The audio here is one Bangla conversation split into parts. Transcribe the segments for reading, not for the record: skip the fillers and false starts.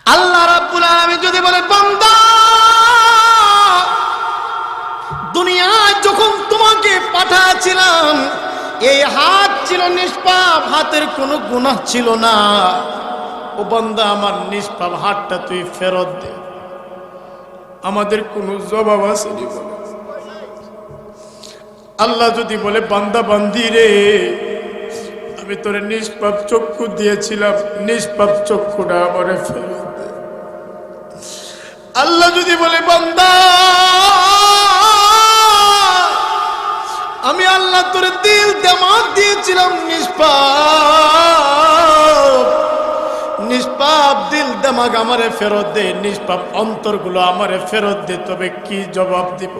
আল্লাহ রাব্বুল আলামিন যদি বলে বান্দা দুনিয়ায় যখন তোমাকে পাঠাচ্ছিলাম এই হাত ছিল নিষ্পাপ, হাতের কোনো গুনাহ ছিল না। ও বান্দা আমার নিষ্পাপ হাতটা তুই ফেরত দে। আমাদের কোনো জবাব আসেনি। আল্লাহ যদি বলে বান্দা বান্দি রে আমি তোরে নিষ্পাপ চক্ষু দিয়েছিলাম, নিষ্পাপ চক্ষুটা আমারে ফেরত দে। আল্লাহ যদি বলে বান্দা আমি আল্লাহ তোরে দিল দিমাগ দিয়েছিলাম নিষ্পাপ, নিষ্পাপ দিল দিমাগ আমারে ফেরত দে, নিষ্পাপ অন্তরগুলো আমারে ফেরত দে। তবে কি জবাব দিব?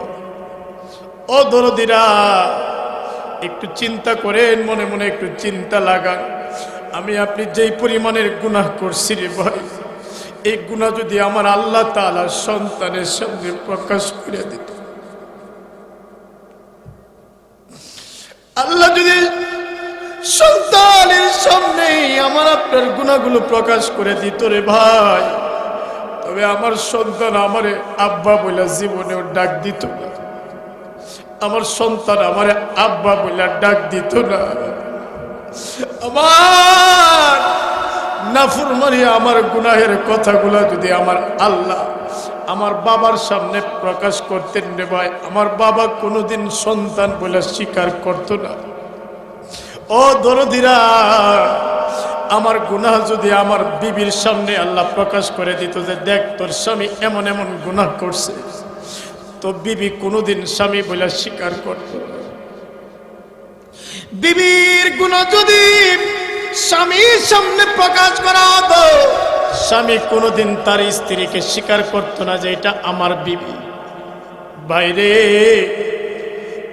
ও দরদিরা একটু চিন্তা করেন, মনে মনে একটু চিন্তা লাগান। আমি আপনি যেই পরিমাণের গুনাহ করছি রে ভাই, এই গুনাহ যদি আমার আল্লাহ তাআলা সন্তানের সামনে প্রকাশ করে দিত, আল্লাহ যদি সন্তানের সামনে আমার আপনার গুনাহগুলো প্রকাশ করে দিত রে ভাই, তবে আমার সন্তান আমারে আব্বা বলে জীবনেও ডাক দিত না। আমার সন্তান আমারে আব্বা বলে ডাক দিত না। আমার নাফরমানি আমার গুনাহের কথাগুলো যদি আমার আল্লাহ আমার বাবার সামনে প্রকাশ করতেন রে ভাই, আমার বাবা কোনোদিন সন্তান বলে স্বীকার করত না। ও দরদিরা আমার গুনাহ যদি আমার বিবির সামনে আল্লাহ প্রকাশ করে দিত যে দেখ তোর স্বামী এমন এমন গুনাহ করছে, তো বিবি কোনোদিন স্বামী বলে স্বীকার করত না। বিবির গুনাহ যদি স্বামীর সামনে প্রকাশ করা হতো, স্বামী কোনোদিন তার স্ত্রীকে স্বীকার করত না যে এটা আমার বিবি। বাইরে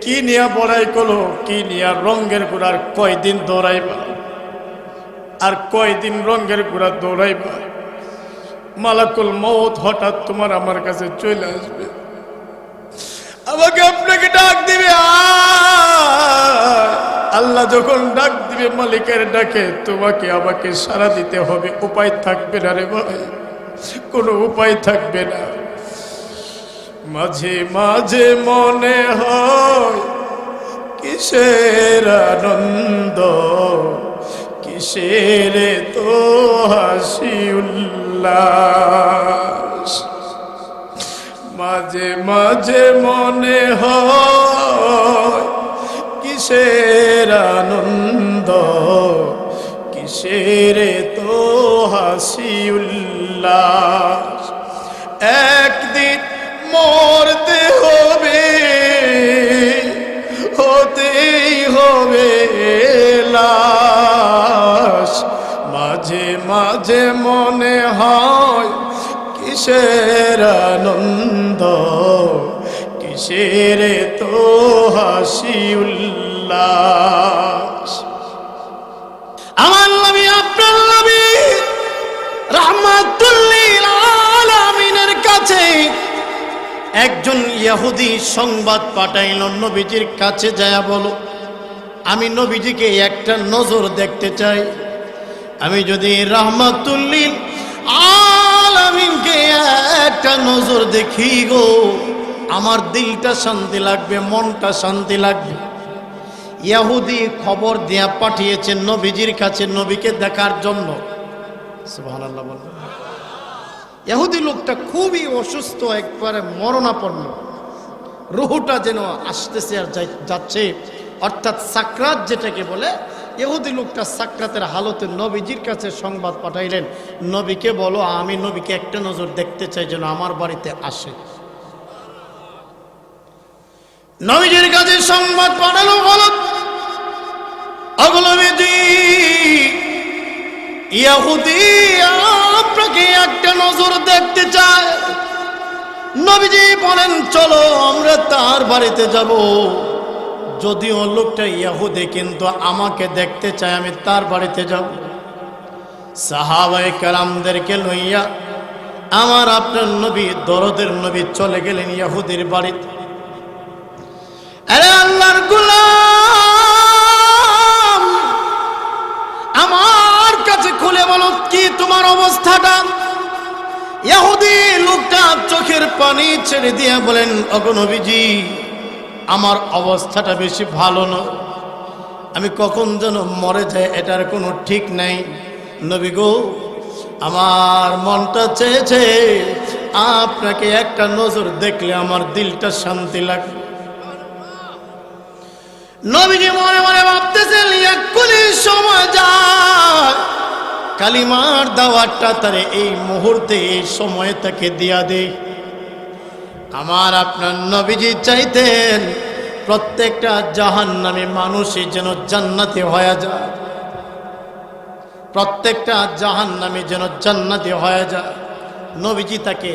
কি নিয়া বড়াই করলো, কি নিয়া রঙের ঘোড়ার কয়দিন দৌড়াইবা, আর কয়দিন রঙের ঘোড়া দৌড়াইবা। মালাকুল মউত হঠাৎ তোমার আমার কাছে চলে আসবে, আমাকে আপনাকে ডাক দিবে। আল্লাহ যখন ডাক দিবে মালিকের ডাকে, তোমাকে আমাকে সাড়া দিতে হবে। উপায় থাকবে না রে ভাই, কোনো উপায় থাকবে না। মাঝে মাঝে মনে হয় কিসের আনন্দ, কিসের তো হাসি উল্লাস। মাঝে মাঝে মনে হয় কিসের আনন্দ, কিসের তো হাসি উল্লাস। একদিন মরতে হবে, হতেই হবে লাশ। মাঝে মাঝে মনে হয় কিসের আনন্দ, কিসের তো হাসি উল্লাস। আমার নবী আপনার নবী রাহমাতুল লিল আলামিনের কাছে একজন ইহুদি সংবাদ পাঠাইল, নবীজির কাছে যায় বলো আমি নবীজিকে একটা নজর দেখতে চাই। আমি যদি রাহমাতুল লিল আলামিনকে একটা নজর দেখি গো, আমার দিলটা শান্তি লাগবে, মনটা শান্তি লাগবে। ইহুদি খবর দিয়া পাঠিয়েছে নবীজির কাছে নবীকে দেখার জন্য। সুবহানাল্লাহ বলেন। ইহুদি লোকটা খুবই অসুস্থ, একবারে মরণাপন্ন, রুহটা যেন আসতেছে আর যাচ্ছে, অর্থাৎ সাকরাত যেটাকে বলে। ইহুদি লোকটা সাকরাতের হালতে নবীজির কাছে সংবাদ পাঠাইলেন, নবীকে বলো আমি নবীকে একটা নজর দেখতে চাই, যেন আমার বাড়িতে আসে। নবীজির কাছে সংবাদ পাঠালো, বলো নবীজি ইহুদি আপনাকে একটা নজর দেখতে চায়। নবীজি বলেন চলো আমরা তার বাড়িতে যাব। যদিও লোকটা ইহুদি কিন্তু আমাকে দেখতে চায়, আমি তার বাড়িতে যাব। সাহাবায়ে কেরামদেরকে লইয়া আমার আপনার নবী দরদের নবী চলে গেলেন ইহুদির বাড়িতে। আরে আল্লাহর গোলাম আমার কাছে খুলে বলো কি তোমার অবস্থাটা। ইহুদি লোকটা চোখের পানি ছেড়ে দিয়ে বলেন, ওগো নবীজি, আমার অবস্থাটা বেশি ভালো না, আমি কখন যেন মরে যাই এটার কোনো ঠিক নাই। নবী গো, আমার মনটা চেয়েছে আপনাকে একটা নজর দেখলে আমার দিলটা শান্তি লাগবে। নবীজি মনে মনে ভাবতেছেন, এক্ষুনি সময় যায়, কালিমার দাওয়াতটা তারে এই মুহূর্তে এই সময়ে তাকে দিয়া দে। আমার আপনার নবীজি চাইতেন প্রত্যেকটা জাহান্নামী মানুষই যেন জান্নাতি হয়ে যায়, প্রত্যেকটা জাহান্নামী যেন জান্নাতি হয়ে যায়। নবীজি তাকে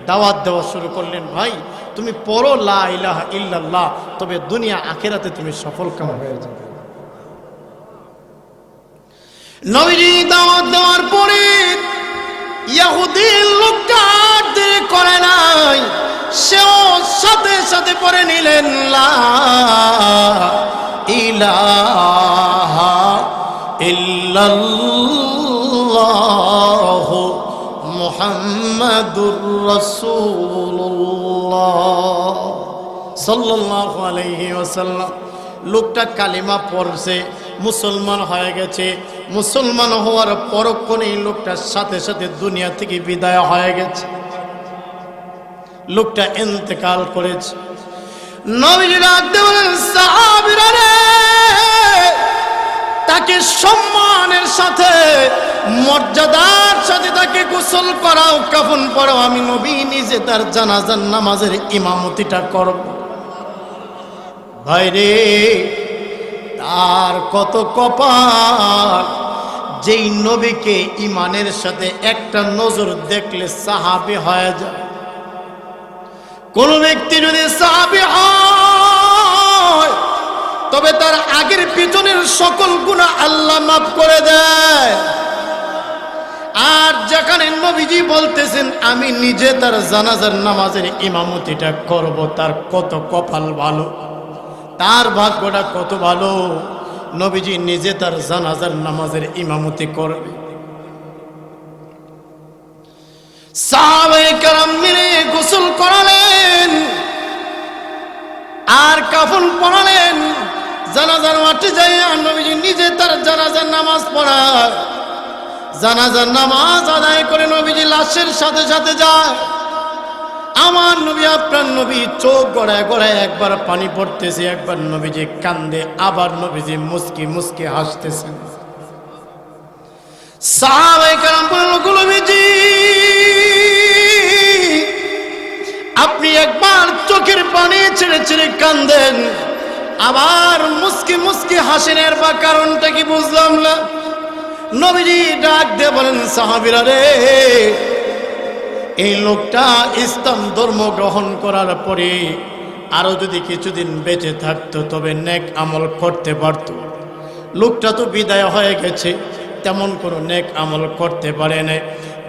দাওয়াত দেওয়া শুরু করলেন, ভাই তুমি পড়ো লা ইলাহা ইল্লাল্লাহ, তবে দুনিয়া আখিরাতে তুমি সফলকাম হয়ে যাবে। নবীজি দাওয়াত দেওয়ার পরে ইহুদি লোকটা দেরি করে নাই, সেও সাথে সাথে পড়ে নিলেন লা ইলাহা ইল্লাল্লাহ মুহাম্মাদুর রাসূলুল্লাহ সাল্লাল্লাহু আলাইহি ওয়াসাল্লাম। লোকটা কালিমা পড়ছে, মুসলমান হয়ে গেছে। মুসলমান হওয়ার পরক্ষণেই লোকটার সাথে সাথে দুনিয়া থেকে বিদায় হয়ে গেছে, লোকটা ইন্তেকাল করেছে। নবীজি ডাক দিয়ে বলেন, সাহাবীরা রে, তাকে সম্মানের সাথে মর্যাদার সাথে তাকে গোসল করাও, কাফন পরাও, আমি নবী নিজে তার জানাজার নামাজের ইমামতিটা করব। ভাইরে, তার কত কপাল, যেই নবীকে ইমানের সাথে একটা নজর দেখলে সাহাবী হয়ে যায়। কোন ব্যক্তি যদি সাহাবী হয় তবে তার আগের পিছনের সকল গুনাহ আল্লাহ মাফ করে দেয়। আর যেখানে নবীজি বলতেছেন আমি নিজে তার জানাজার নামাজের ইমামতিটা করব, তার কত কপাল ভালো, তার ভাগ্যটা কত ভালো, নবীজি নিজে তার জানাজার নামাজের ইমামতি করবে। সাহাবায়ে কেরাম মিলে গোসল করালেন আর কাফন পরালেন। জানাজার মাঠে যাইয়া নবীজি নিজে তার জানাজার নামাজ পড়ায়। জানাজার নামাজ আদায় করে নবীজি লাশের সাথে সাথে যায়। আমার নবী, আপনার নবী চোখ গড়ায় গড়ায় একবার পানি পড়তেছে, একবার নবীজি কান্দে, আবার নবীজি মুস্কি মুস্কি হাসতেছেন। সাহাবায়ে কেরাম বলল, নবীজি আপনি একবার চোখের পানি ছেড়ে ছেড়ে কান্দেন, আবার মুস্কি মুস্কি হাসেন, এর বা কারণটা কি বুঝলাম না। নবীজি ডাক দিয়ে বলেন, সাহাবীরা রে, এই লোকটা ইসলাম ধর্ম গ্রহণ করার পরে আরো যদি কিছুদিন বেঁচে থাকতো তবে নেক আমল করতে পারত। লোকটা তো বিদায় হয়ে গেছে, তেমন কোনো নেক আমল করতে পারে না।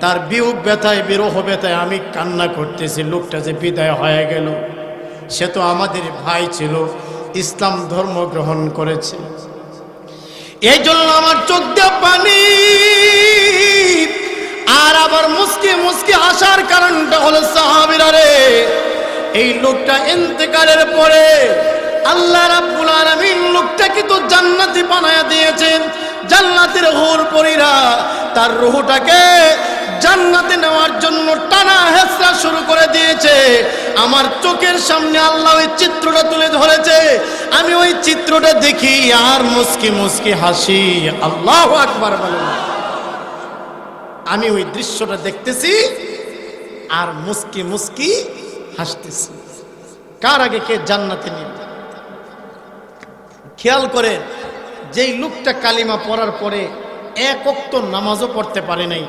তার বিয়োগ ব্যথায়, বিরহ ব্যথায় আমি কান্না করতেছি। লোকটা যে বিদায় হয়ে গেল, সে তো আমাদের ভাই ছিল, ইসলাম ধর্ম গ্রহণ করেছে। এই জন্য আমার চোখ দিয়ে পানি, আর আবার মুস্কি মুস্কি হাসার কারণটা হলো, সাহাবীরা রে, এই লোকটা ইন্তেকালের পরে আল্লাহ রাব্বুল আলামিন লোকটাকে তো জান্নাতি বানায়া দিয়েছেন। জান্নাতের হুর পরীরা তার রূহটাকে জান্নাতে নেওয়ার জন্য টানা হেঁচড়া শুরু করে দিয়েছে। আমার চোখের সামনে আল্লাহ ওই চিত্রটা তুলে ধরেছে। আমি ওই চিত্রটা দেখি আর মুস্কি মুস্কি হাসি। আল্লাহু আকবার বলেন। আমি ওই দৃশ্যটা দেখতেছি আর মুস্কি মুস্কি হাসতেছি। কার আগে কে জান্নাতে নিবে? খেয়াল করে, যেই লোকটা কালিমা পড়ার পরে এক ওয়াক্ত নামাজও পড়তে পারে নাই,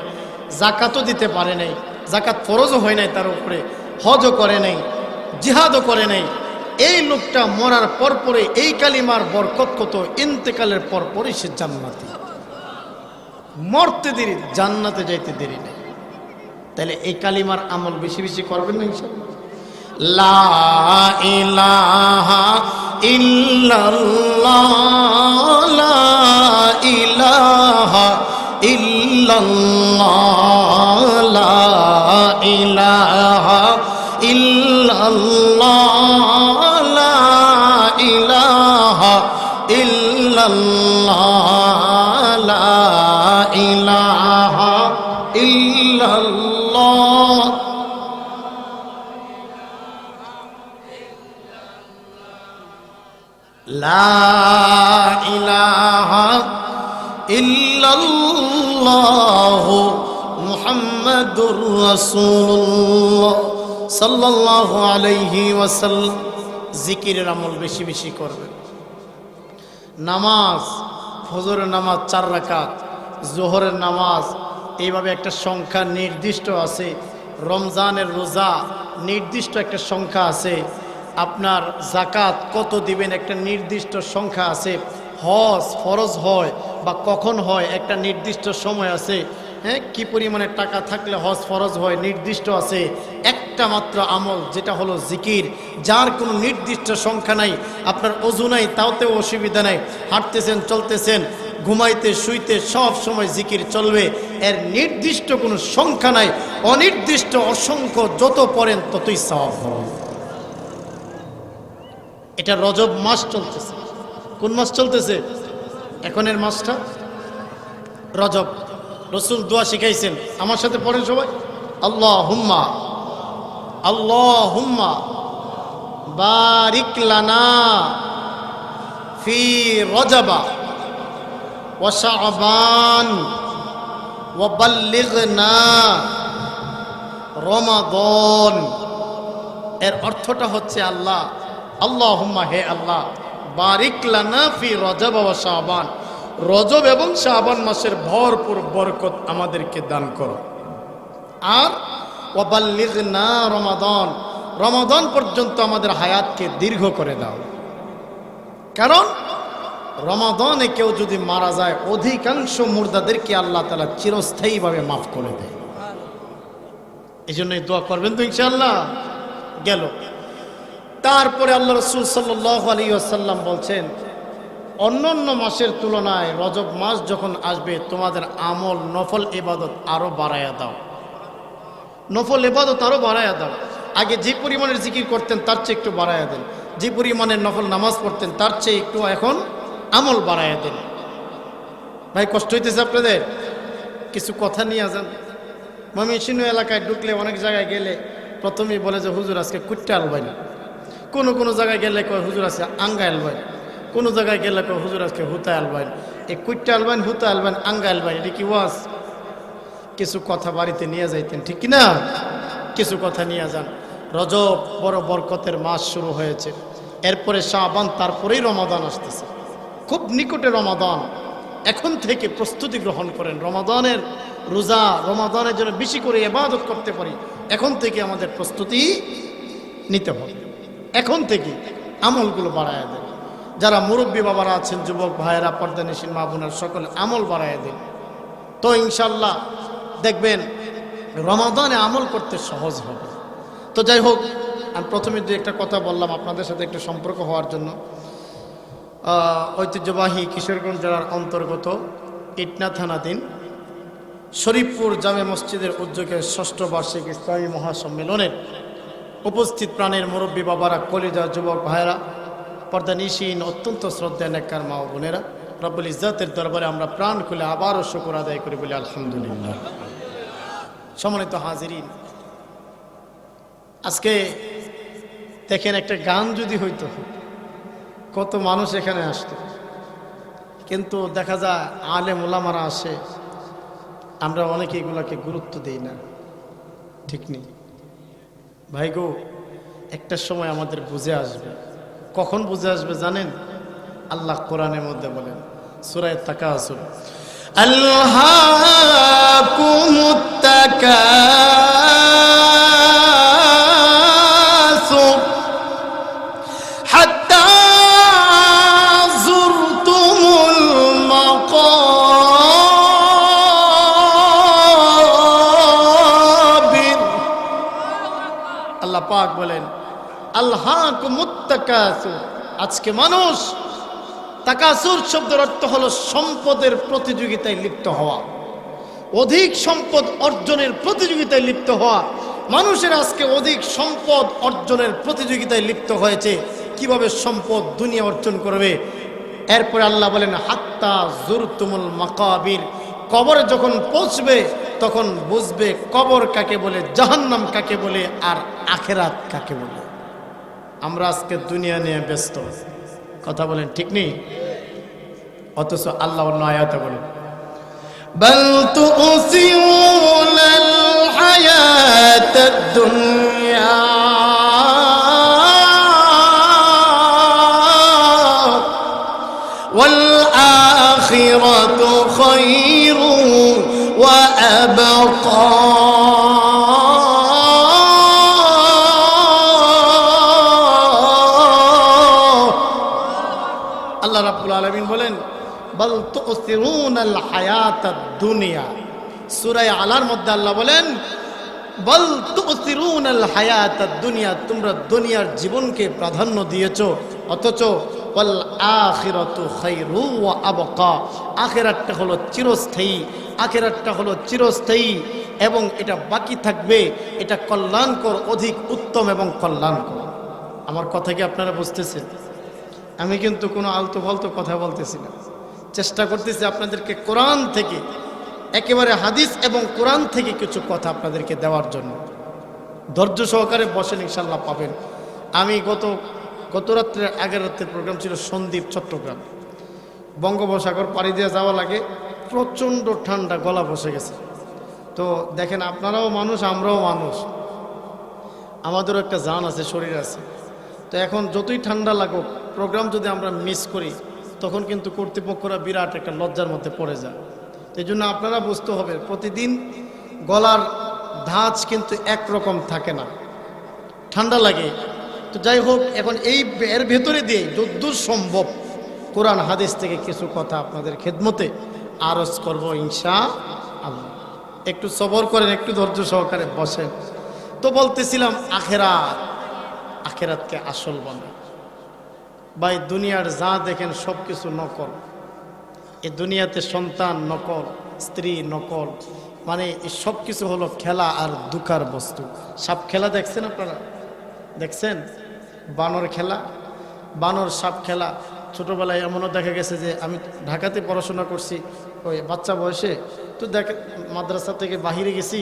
যাকাতও দিতে পারে নাই, যাকাত ফরজও হয় নাই তার উপরে, হজও করে নাই, জিহাদও করে নাই, এই লোকটা মরার পরপরে এই কালিমার বরকত কত, ইন্তেকালের পরপরই সে জান্নাতি। মরতে দেরি, জান্নাতে যাইতে দেরি নেই। তাহলে এই কালিমার আমল বেশি বেশি করবেন না ইনশাআল্লাহ। লা ইলাহা ইল্লাল্লাহ, লা ইলাহা ইল্লাল্লাহ, লা ইলাহা ইল্লাল্লাহ লা ইলাহা ইল্লাল্লাহ লা ইলাহা ইল্লাল্লাহ লা ইলাহা ইল্লাল্লাহ মুহাম্মাদুর রাসূলুল্লাহ সাল্লাল্লাহু আলাইহি ওয়াসাল্লাম। জিকিরের আমল বেশি বেশি করবেন। নামাজ, ফজরের নামাজ 4 রাকাত, জোহরের নামাজ এইভাবে একটা সংখ্যা নির্দিষ্ট আছে। রমজানের রোজা নির্দিষ্ট একটা সংখ্যা আছে। আপনার জাকাত কত দিবেন একটা নির্দিষ্ট সংখ্যা আছে। হজ ফরজ হয় বা কখন হয় একটা নির্দিষ্ট সময় আছে। হ্যাঁ, কি পরিমাণে টাকা থাকলে হজ ফরজ হয় নির্দিষ্ট আছে। একটা মাত্র আমল যেটা হলো জিকির, যার কোনো নির্দিষ্ট সংখ্যা নাই। আপনার অজু নাই তাওতেও অসুবিধা নাই, হাঁটতেছেন চলতেছেন ঘুমাইতে শুইতে সব সময় জিকির চলবে। এর নির্দিষ্ট কোনো সংখ্যা নাই, অনির্দিষ্ট অসংখ্য, যত পড়েন ততই সওয়াব হবে। এটা রজব মাস চলতেছে। কোন মাস চলতেছে? এখনের মাসটা রজব। রসুল দোয়া শিখাইছেন, আমার সাথে পড়েন সবাই। আল্লাহুম্মা আল্লাহুম্মা বারিক লানা ফি রজবা ওয়া শাবান ওয়া বাল্লিগনা রমাদান। এর অর্থটা হচ্ছে আল্লাহ, আল্লাহুম্মা হে আল্লাহ, বারিক লানা ফি রজব ওয়া শাবান, রজব এবং শাবান মাসের ভরপুর বরকত আমাদেরকে দান করো। আর ওয়া বাল্লিগনা রমাদান, রমাদান পর্যন্ত আমাদের হায়াতকে দীর্ঘ করে দাও। কারণ রমাদানে কেউ যদি মারা যায় অধিকাংশ মুর্দাদেরকে আল্লাহ তাআলা চিরস্থায়ীভাবে মাফ করে দেয়। এই জন্যই দোয়া করবেন তো ইনশাআল্লাহ। গেল। তারপরে আল্লাহ রাসূল সাল্লাল্লাহু আলাইহি ওয়াসাল্লাম বলছেন, অন্যান্য মাসের তুলনায় রজব মাস যখন আসবে তোমাদের আমল নফল ইবাদত আরো বাড়ায়া দাও। নফল ইবাদত আরো বাড়ায়া দাও। আগে যে পরিমাণের জিকির করতেন তার চেয়ে একটু বাড়ায়া দেন, যে পরিমাণের নফল নামাজ পড়তেন তার চেয়ে একটু এখন আমল বাড়ায়া দেন। ভাই কষ্ট হইতেছে আপনাদের? কিছু কথা নিয়ে যান। ময়মনসিংহ এলাকায় ঢুকলে অনেক জায়গায় গেলে প্রথমেই বলে যে হুজুর আজকে কুট্টা আলবাই না। কোনো জায়গায় গেলে কয় হুজুর আজকে আঙ্গা আলবাই, কোনো জায়গায় গেলে কয় হুজুর আজকে হুতা আলবাই। এই কুট্টা আলবাইন, হুতা আলবাইন, আঙ্গা আলবাইন, এটা কি ওয়াজ? কিছু কথা বাড়িতে নিয়ে যাইতেন, ঠিক কিনা? কিছু কথা নিয়ে যান। রজব বড় বরকতের মাস শুরু হয়েছে, এরপরে শাবান, তারপরেই রমাদান আসতেছে। খুব নিকটে রমাদান। এখন থেকে প্রস্তুতি গ্রহণ করেন। রমাদানের রোজা, রমাদানের জন্য বেশি করে ইবাদত করতে পারি, এখন থেকে আমাদের প্রস্তুতি নিতে হবে। এখন থেকে আমলগুলো বাড়ায় দেন। যারা মুরব্বী বাবারা আছেন, যুবক ভাইয়েরা, পর্দানিসীন মা বোনের সকলে আমল বাড়ায় দেন। তো ইনশাল্লাহ দেখবেন রমাদানে আমল করতে সহজ হবে। তো যাই হোক, আমি প্রথমে যে একটা কথা বললাম আপনাদের সাথে একটু সম্পর্ক হওয়ার জন্য। ঐতিহ্যবাহী কিশোরগঞ্জ জেলার অন্তর্গত ইটনা থানাধীন শরীফপুর জামে মসজিদের উদ্যোগে 6ষ্ঠ বার্ষিক ইসলামী মহাসম্মেলনের উপস্থিত প্রাণের মুরব্বী বাবারা, কলিজা যুবক ভাইয়েরা, পর্দানিসীন অত্যন্ত শ্রদ্ধা নেককার মা ও বোনেরা, রব্বুল ইজ্জতের দরবারে আমরা প্রাণ খুলে আবারও শুকর আদায় করি বলি আলহামদুলিল্লাহ। সম্মানিত হাজিরিন, আজকে দেখেন একটা গান যদি হইতো কত মানুষ এখানে আসতো, কিন্তু দেখা যায় আলেম ওলামারা আসে, আমরা অনেকে এগুলাকে গুরুত্ব দেই না। ঠিক নেই ভাই গো, একটা সময় আমাদের বুঝে আসবে। কখন বুঝে আসবে জানেন? আল্লাহ কোরআনের মধ্যে বলেন, সূরা তাকাসুর, আল্লাহকুমুত তাকাসুর হাত্তা যুরতুমুল মাকাবির। আল্লাহ পাক বলেন, আল্লাহকুমুত তাকাসুর, আজকে মানুষ, তাকাসুর শব্দের অর্থ হলো সম্পদের প্রতিযোগিতায় লিপ্ত হওয়া। অধিক সম্পদ অর্জনের প্রতিযোগিতায় লিপ্ত হওয়া। মানুষের আজকে অধিক সম্পদ অর্জনের প্রতিযোগিতায় লিপ্ত হয়েছে, কিভাবে সম্পদ দুনিয়া অর্জন করবে। এরপরে আল্লাহ বলেন হাত্তা জুরতুমুল মাকাবির, কবরে যখন পৌঁছবে তখন বুঝবে কবর কাকে বলে, জাহান্নাম কাকে বলে, আর আখেরাত কাকে বলে। আমরা আজকে দুনিয়া নিয়ে ব্যস্ত, কথা বলেন ঠিক নেই? অথচ আল্লাহ অন্য আয়াতে বলেন বাল তুসিরুনাল হায়াতাদ দুনিয়া ওয়াল আখিরাতু খায়রু ওয়া আবকা। আল্লাহ রাব্বুল আলামিন বলেন বাল তুসিরুনাল হায়াতাদ দুনিয়া। সূরা আলার মধ্যে আল্লাহ বলেন বাল তুসিরুনাল হায়াতাদ দুনিয়া, তোমরা দুনিয়ার জীবনকে প্রাধান্য দিয়েছো, অথচ ওয়াল আখিরাতু খায়রু ওয়া আবকা, আখিরাতটা হলো চিরস্থায়ী, আখিরাতটা হলো চিরস্থায়ী এবং এটা বাকি থাকবে, এটা কল্যাণকর, অধিক উত্তম এবং কল্যাণকর। আমার কথা কি আপনারা বুঝতেছেন? আমি কিন্তু কোনো আলতু ফালতু কথা বলতেছি না, চেষ্টা করতেছি আপনাদেরকে কোরআন থেকে, একেবারে হাদিস এবং কোরআন থেকে কিছু কথা আপনাদেরকে দেওয়ার জন্য। ধৈর্য সহকারে বসেন, ইনশাল্লাহ পাবেন। আমি গত রাত্রে, আগের রাত্রের প্রোগ্রাম ছিল সন্দ্বীপ চট্টগ্রাম, বঙ্গোপসাগর পাড়ি দিয়ে যাওয়া লাগে, প্রচণ্ড ঠান্ডা, গলা বসে গেছে। তো দেখেন আপনারাও মানুষ, আমরাও মানুষ, আমাদেরও একটা জান আছে, শরীর আছে। তো এখন যতই ঠান্ডা লাগুক, প্রোগ্রাম যদি আমরা মিস করি তখন কিন্তু কর্তৃপক্ষরা বিরাট একটা লজ্জার মধ্যে পড়ে যায়। এই জন্য আপনারা বুঝতে হবে প্রতিদিন গলার ধাঁচ কিন্তু একরকম থাকে না, ঠান্ডা লাগে। তো যাই হোক, এখন এর ভেতরে দিয়ে যদ্দূর সম্ভব কোরআন হাদিস থেকে কিছু কথা আপনাদের খেদমতে আরজ করব ইনশাআল্লাহ। একটু সবর করেন, একটু ধৈর্য সহকারে বসেন। তো বলতেছিলাম আখেরাত, আখেরাতকে আসল বলে ভাই। দুনিয়ার যা দেখেন সব কিছু নকল। এই দুনিয়াতে সন্তান নকল, স্ত্রী নকল, মানে এই সব কিছু হলো খেলা আর দুঃখার বস্তু। সাপ খেলা দেখছেন আপনারা? দেখছেন বানর খেলা, বানর সাপ খেলা। ছোটোবেলায় এমনও দেখা গেছে যে আমি ঢাকাতে পড়াশোনা করছি, ওই বাচ্চা বয়সে, তো মাদ্রাসা থেকে বাহিরে গেছি,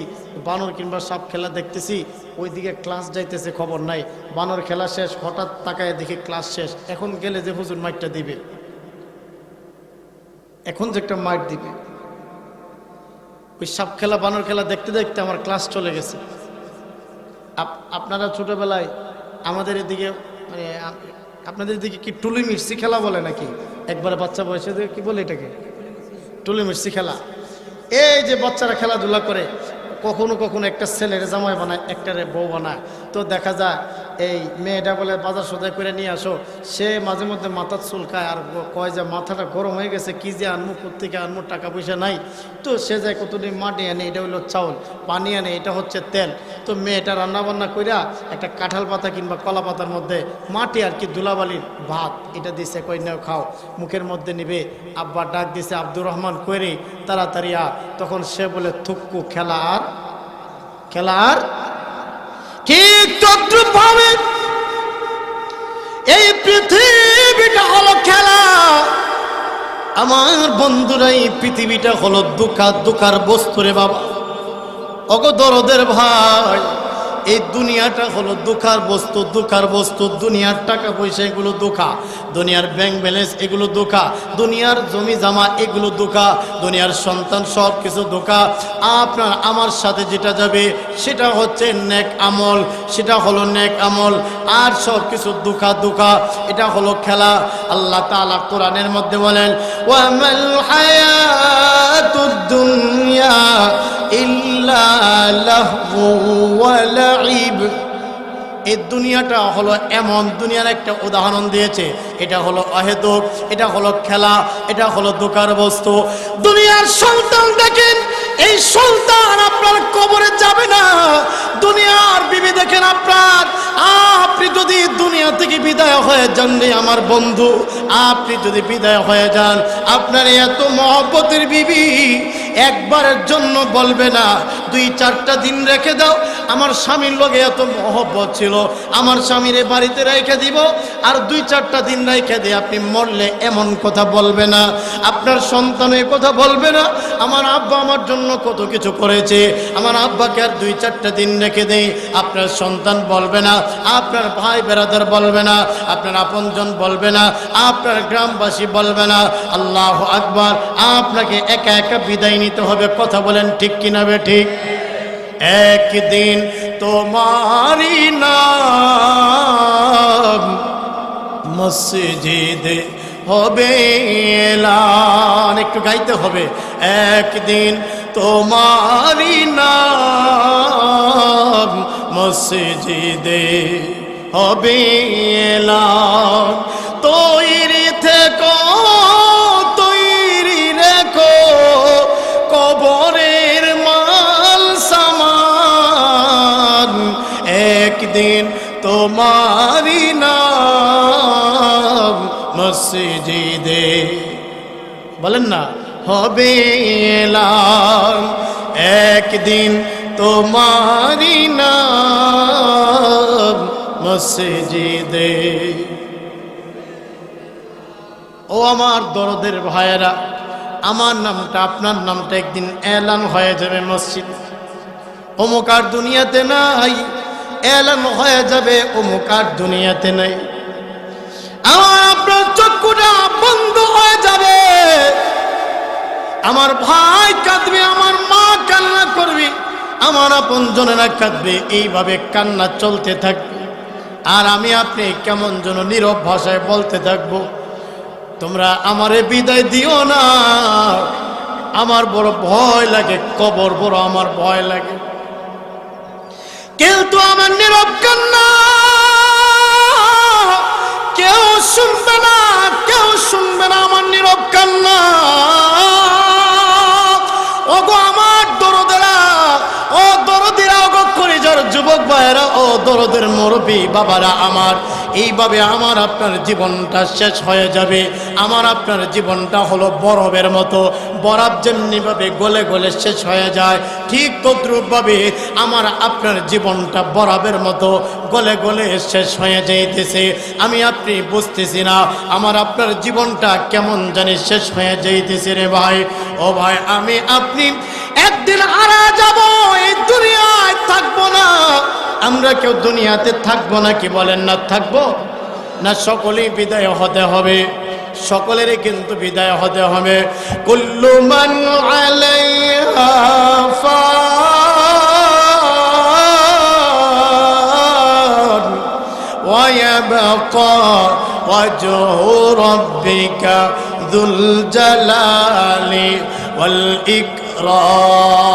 বানর কিংবা সাপ খেলা দেখতেছি, ওইদিকে ক্লাস যাইতেছে খবর নাই, বানর খেলা শেষ, হঠাৎ তাকায় দেখি ক্লাস শেষ। এখন গেলে যে হুজুর মাইটটা দিবে, এখন যে একটা মাইট দিবে, ওই সাপ খেলা বানর খেলা দেখতে দেখতে আমার ক্লাস চলে গেছে। আপনারা ছোটবেলায় আমাদের এদিকে, মানে আপনাদের দিকে কি টুলি মির্চি খেলা বলে নাকি? একবারে বাচ্চা বয়সে কি বলে এটাকে? টুলি মির্চি খেলা। এই যে বাচ্চারা খেলাধুলা করে, কখনো কখনো একটা ছেলের জামাই বানায়, একটারে বউ বানায়। তো দেখা যায় এই মেয়েটা বলে বাজার সদাই করে নিয়ে আসো, সে মাঝে মধ্যে মাথার চুলকায় আর কয় যে মাথাটা গরম হয়ে গেছে, কি যে আনমু, কোত্থেকে আনমু, টাকা পয়সা নাই। তো সে যায় কতদিন মাটি আনে, এটা হলো চাউল, পানি আনে, এটা হচ্ছে তেল। তো মেয়েটা রান্নাবান্না কইরা একটা কাঁঠাল পাতা কিংবা কলা পাতার মধ্যে মাটি আর কি ধুলাবালির ভাত এটা দিছে, কই নাও খাও, মুখের মধ্যে নিবে। আব্বা ডাক দিছে আব্দুর রহমান, কইরে তাড়াতাড়ি আ। তখন সে বলে থুক্কু, খেলা আর খেলা আর। ঠিক তদ্রূপভাবে এই পৃথিবীটা হলো খেলা। আমার বন্ধুরা, এই পৃথিবীটা হলো দুঃখার বস্তু রে বাবা, অগদরদের ভাই। এই দুনিয়াটা হলো দুঃখার বস্তু। দুনিয়ার টাকা পয়সা এগুলো দুঃখা, দুনিয়ার ব্যাংক ব্যালেন্স এগুলো দুঃখা, দুনিয়ার জমি জামা এগুলো দুঃখা, দুনিয়ার সন্তান সব কিছু দুঃখা। আপনার আমার সাথে যেটা যাবে সেটা হচ্ছে নেক আমল, সেটা হলো নেক আমল, আর সব কিছু দুঃখা। এটা হলো খেলা। আল্লাহ তাআলা কোরআনের মধ্যে বলেন ওয়ামাল হায়াতুদ দুনিয়া ইল্লা লাহু ওয়া লাইব। এই দুনিয়াটা হলো এমন, দুনিয়ার একটা উদাহরণ দিয়েছে, এটা হলো অহেতুক, এটা হলো খেলা, এটা হলো দুঃখার বস্তু। দুনিয়ার সন্তান দেখেন, এই সন্তান আপনার কবরে যাবে না। দুনিয়ার বিবি দেখেন আপনার, আপনি যদি দুনিয়া থেকে বিদায় হয়ে যান রে আমার বন্ধু, আপনি যদি বিদায় হয়ে যান, আপনার এত মহব্বতের বিবি, একবারের জন্য বলবে না 2-4টা দিন রেখে দাও, আমার স্বামীর লগে এত মহব্বত ছিল, আমার স্বামীর বাড়িতে রেখে দিব, আর 2-4টা দিন রেখে দিয়ে আপনি মরলে এমন কথা বলবে না। আপনার সন্তানের কথা বলবে না, আমার আব্বা আমার জন্য কত কিছু করেছে, আমার আব্বাকে আর 2-4টা দিন রেখে দেই। আপনার সন্তান বলবে না, আপনার ভাই বেরাদার বলবে না, আপনার আপনজন বলবে না, আপনার গ্রামবাসী বলবে না। আল্লাহু আকবার। আপনাকে একা একা বিদায় নিতে হবে। কথা বলেন ঠিক কিনা বে ঠিক? একদিন তোমারি নাম মসজিদে হবে এলান। একটু গাইতে হবে। একদিন তোমারি নাম মসজিদে হবে এলান। তৈরি থেকো, তৈরি রেখো কবরের মাল সামান। একদিন তোমারি নাম মসজিদে, বলেন না, হবে এলান। একদিন তোমারি নাম মসজিদে। ও আমার দরদের ভাইয়েরা, আমার নামটা আপনার নামটা একদিন এলান হয়ে যাবে মসজিদ। অমুক আর দুনিয়াতে নাই, এলান হয়ে যাবে অমুক আর দুনিয়াতে নাই। আমার আপনার চক্ষুটা বন্ধ হয়ে যাবে। আমার ভাই কাঁদবে, আমার মা কান্না করবে, আমার আপনজনেরা কাঁদবে। এইভাবে কান্না চলতে থাকবে, আর আমি আপনি কেমন যেন নীরব ভাষায় বলতে থাকবো, তোমরা আমারে বিদায় দিও না। আমার বড় ভয় লাগে, কবর বড় আমার ভয় লাগে। কিন্তু আমার নীরব কান্না কেউ শুনবে না, কেউ শুনবে না আমার নীরব কান্না। ওগো আমার দরদেরা, ও দরদিরা, ওগো কলিজার যুবক ভাইয়েরা, ও দরদের মুরব্বি বাবারা আমার, এইভাবে আমার আপনার জীবনটা শেষ হয়ে যাবে। আমার আপনার জীবনটা হলো বরফের মতো, বরফ যেমনিভাবে গলে গলে শেষ হয়ে যায়, ঠিক তদ্রূপভাবে আমার আপনার জীবনটা বরফের মতো গলে গলে শেষ হয়ে যাইতেছে। আমি আপনি বুঝতেছি না আমার আপনার জীবনটা কেমন জানি শেষ হয়ে যাইতেছে রে ভাই। ও ভাই, আমি আপনি একদিন হারা যাব, এই দুনিয়ায় থাকবো না। আমরা কেউ দুনিয়াতে থাকবো না, কি বলেন না থাকবো না? সকলেই বিদায় হতে হবে, সকলেরই কিন্তু বিদায় হতে হবে। কুল্লু মান আলাইহা ফান ওয়া ইয়াবকা ওয়াজহু রাব্বিকা যুল জালালি ওয়াল ইকরাম।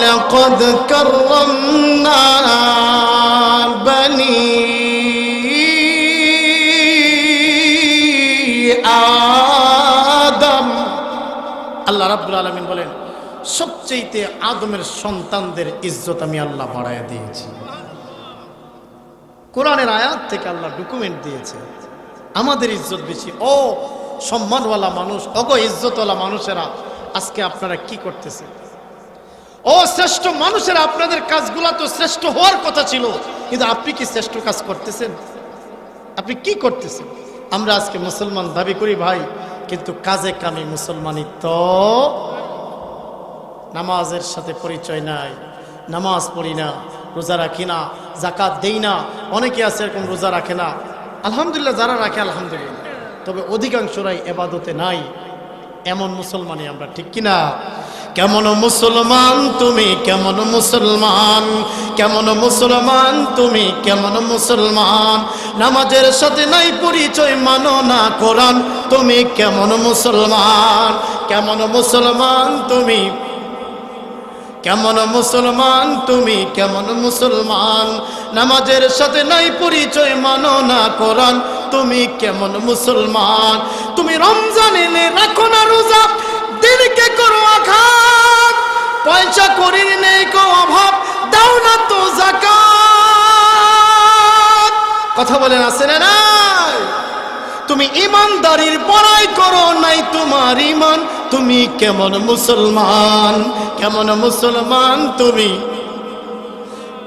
লাকাদ কাররামনা বানি আদম। আল্লাহ রাব্বুল আলামিন বলেন, সবচেয়ে আদমের সন্তানদের ইজ্জত আমি আল্লাহ বাড়ায় দিয়েছি। কোরআনের আয়াত থেকে আল্লাহ ডকুমেন্ট দিয়েছে, আমাদের ইজ্জত বেশি। ও সম্মানওয়ালা মানুষ, ওগো ইজ্জতওয়ালা মানুষেরা, আজকে আপনারা কি করতেছেন? ও শ্রেষ্ঠ মানুষেরা, আপনাদের কাজগুলা তো শ্রেষ্ঠ হওয়ার কথা ছিল, কিন্তু আপনি কি শ্রেষ্ঠ কাজ করতেছেন? আপনি কি করতেছেন? আমরা আজকে মুসলমান দাবি করি ভাই, কিন্তু কাজে কামে মুসলমানই তো। নামাজের সাথে পরিচয় নাই, নামাজ পড়ি না, রোজা রাখি না, যাকাত দেই না। অনেকে আছে এরকম রোজা রাখে না, আলহামদুলিল্লাহ, যারা রাখে আলহামদুলিল্লাহ, তবে অধিকাংশরাই এবাদতে নাই। এমন মুসলমানই আমরা, ঠিক কিনা? কেমন মুসলমান তুমি, কেমন মুসলমান, কেমন মুসলমান তুমি, কেমন মুসলমান? নামাজের সাথে নাই পরিচয়, মানো না কোরআন, তুমি কেমন মুসলমান? কেমন মুসলমান তুমি, কেমন মুসলমান তুমি, কেমন মুসলমান? নামাজের সাথে নাই পরিচয়, মানো না কোরআন, তুমি কেমন মুসলমান? তুমি রমজান এলে রাখো না রোজা, দিনকে করো আঘাত, পয়সা করির নেই কো অভাব, দাও না তো যাকাত। কথা বলেন আছে না নাই? তুমি ইমানদারির বড়াই করো নাই তোমার ইমান, তুমি কেমন মুসলমান, কেমন মুসলমান তুমি,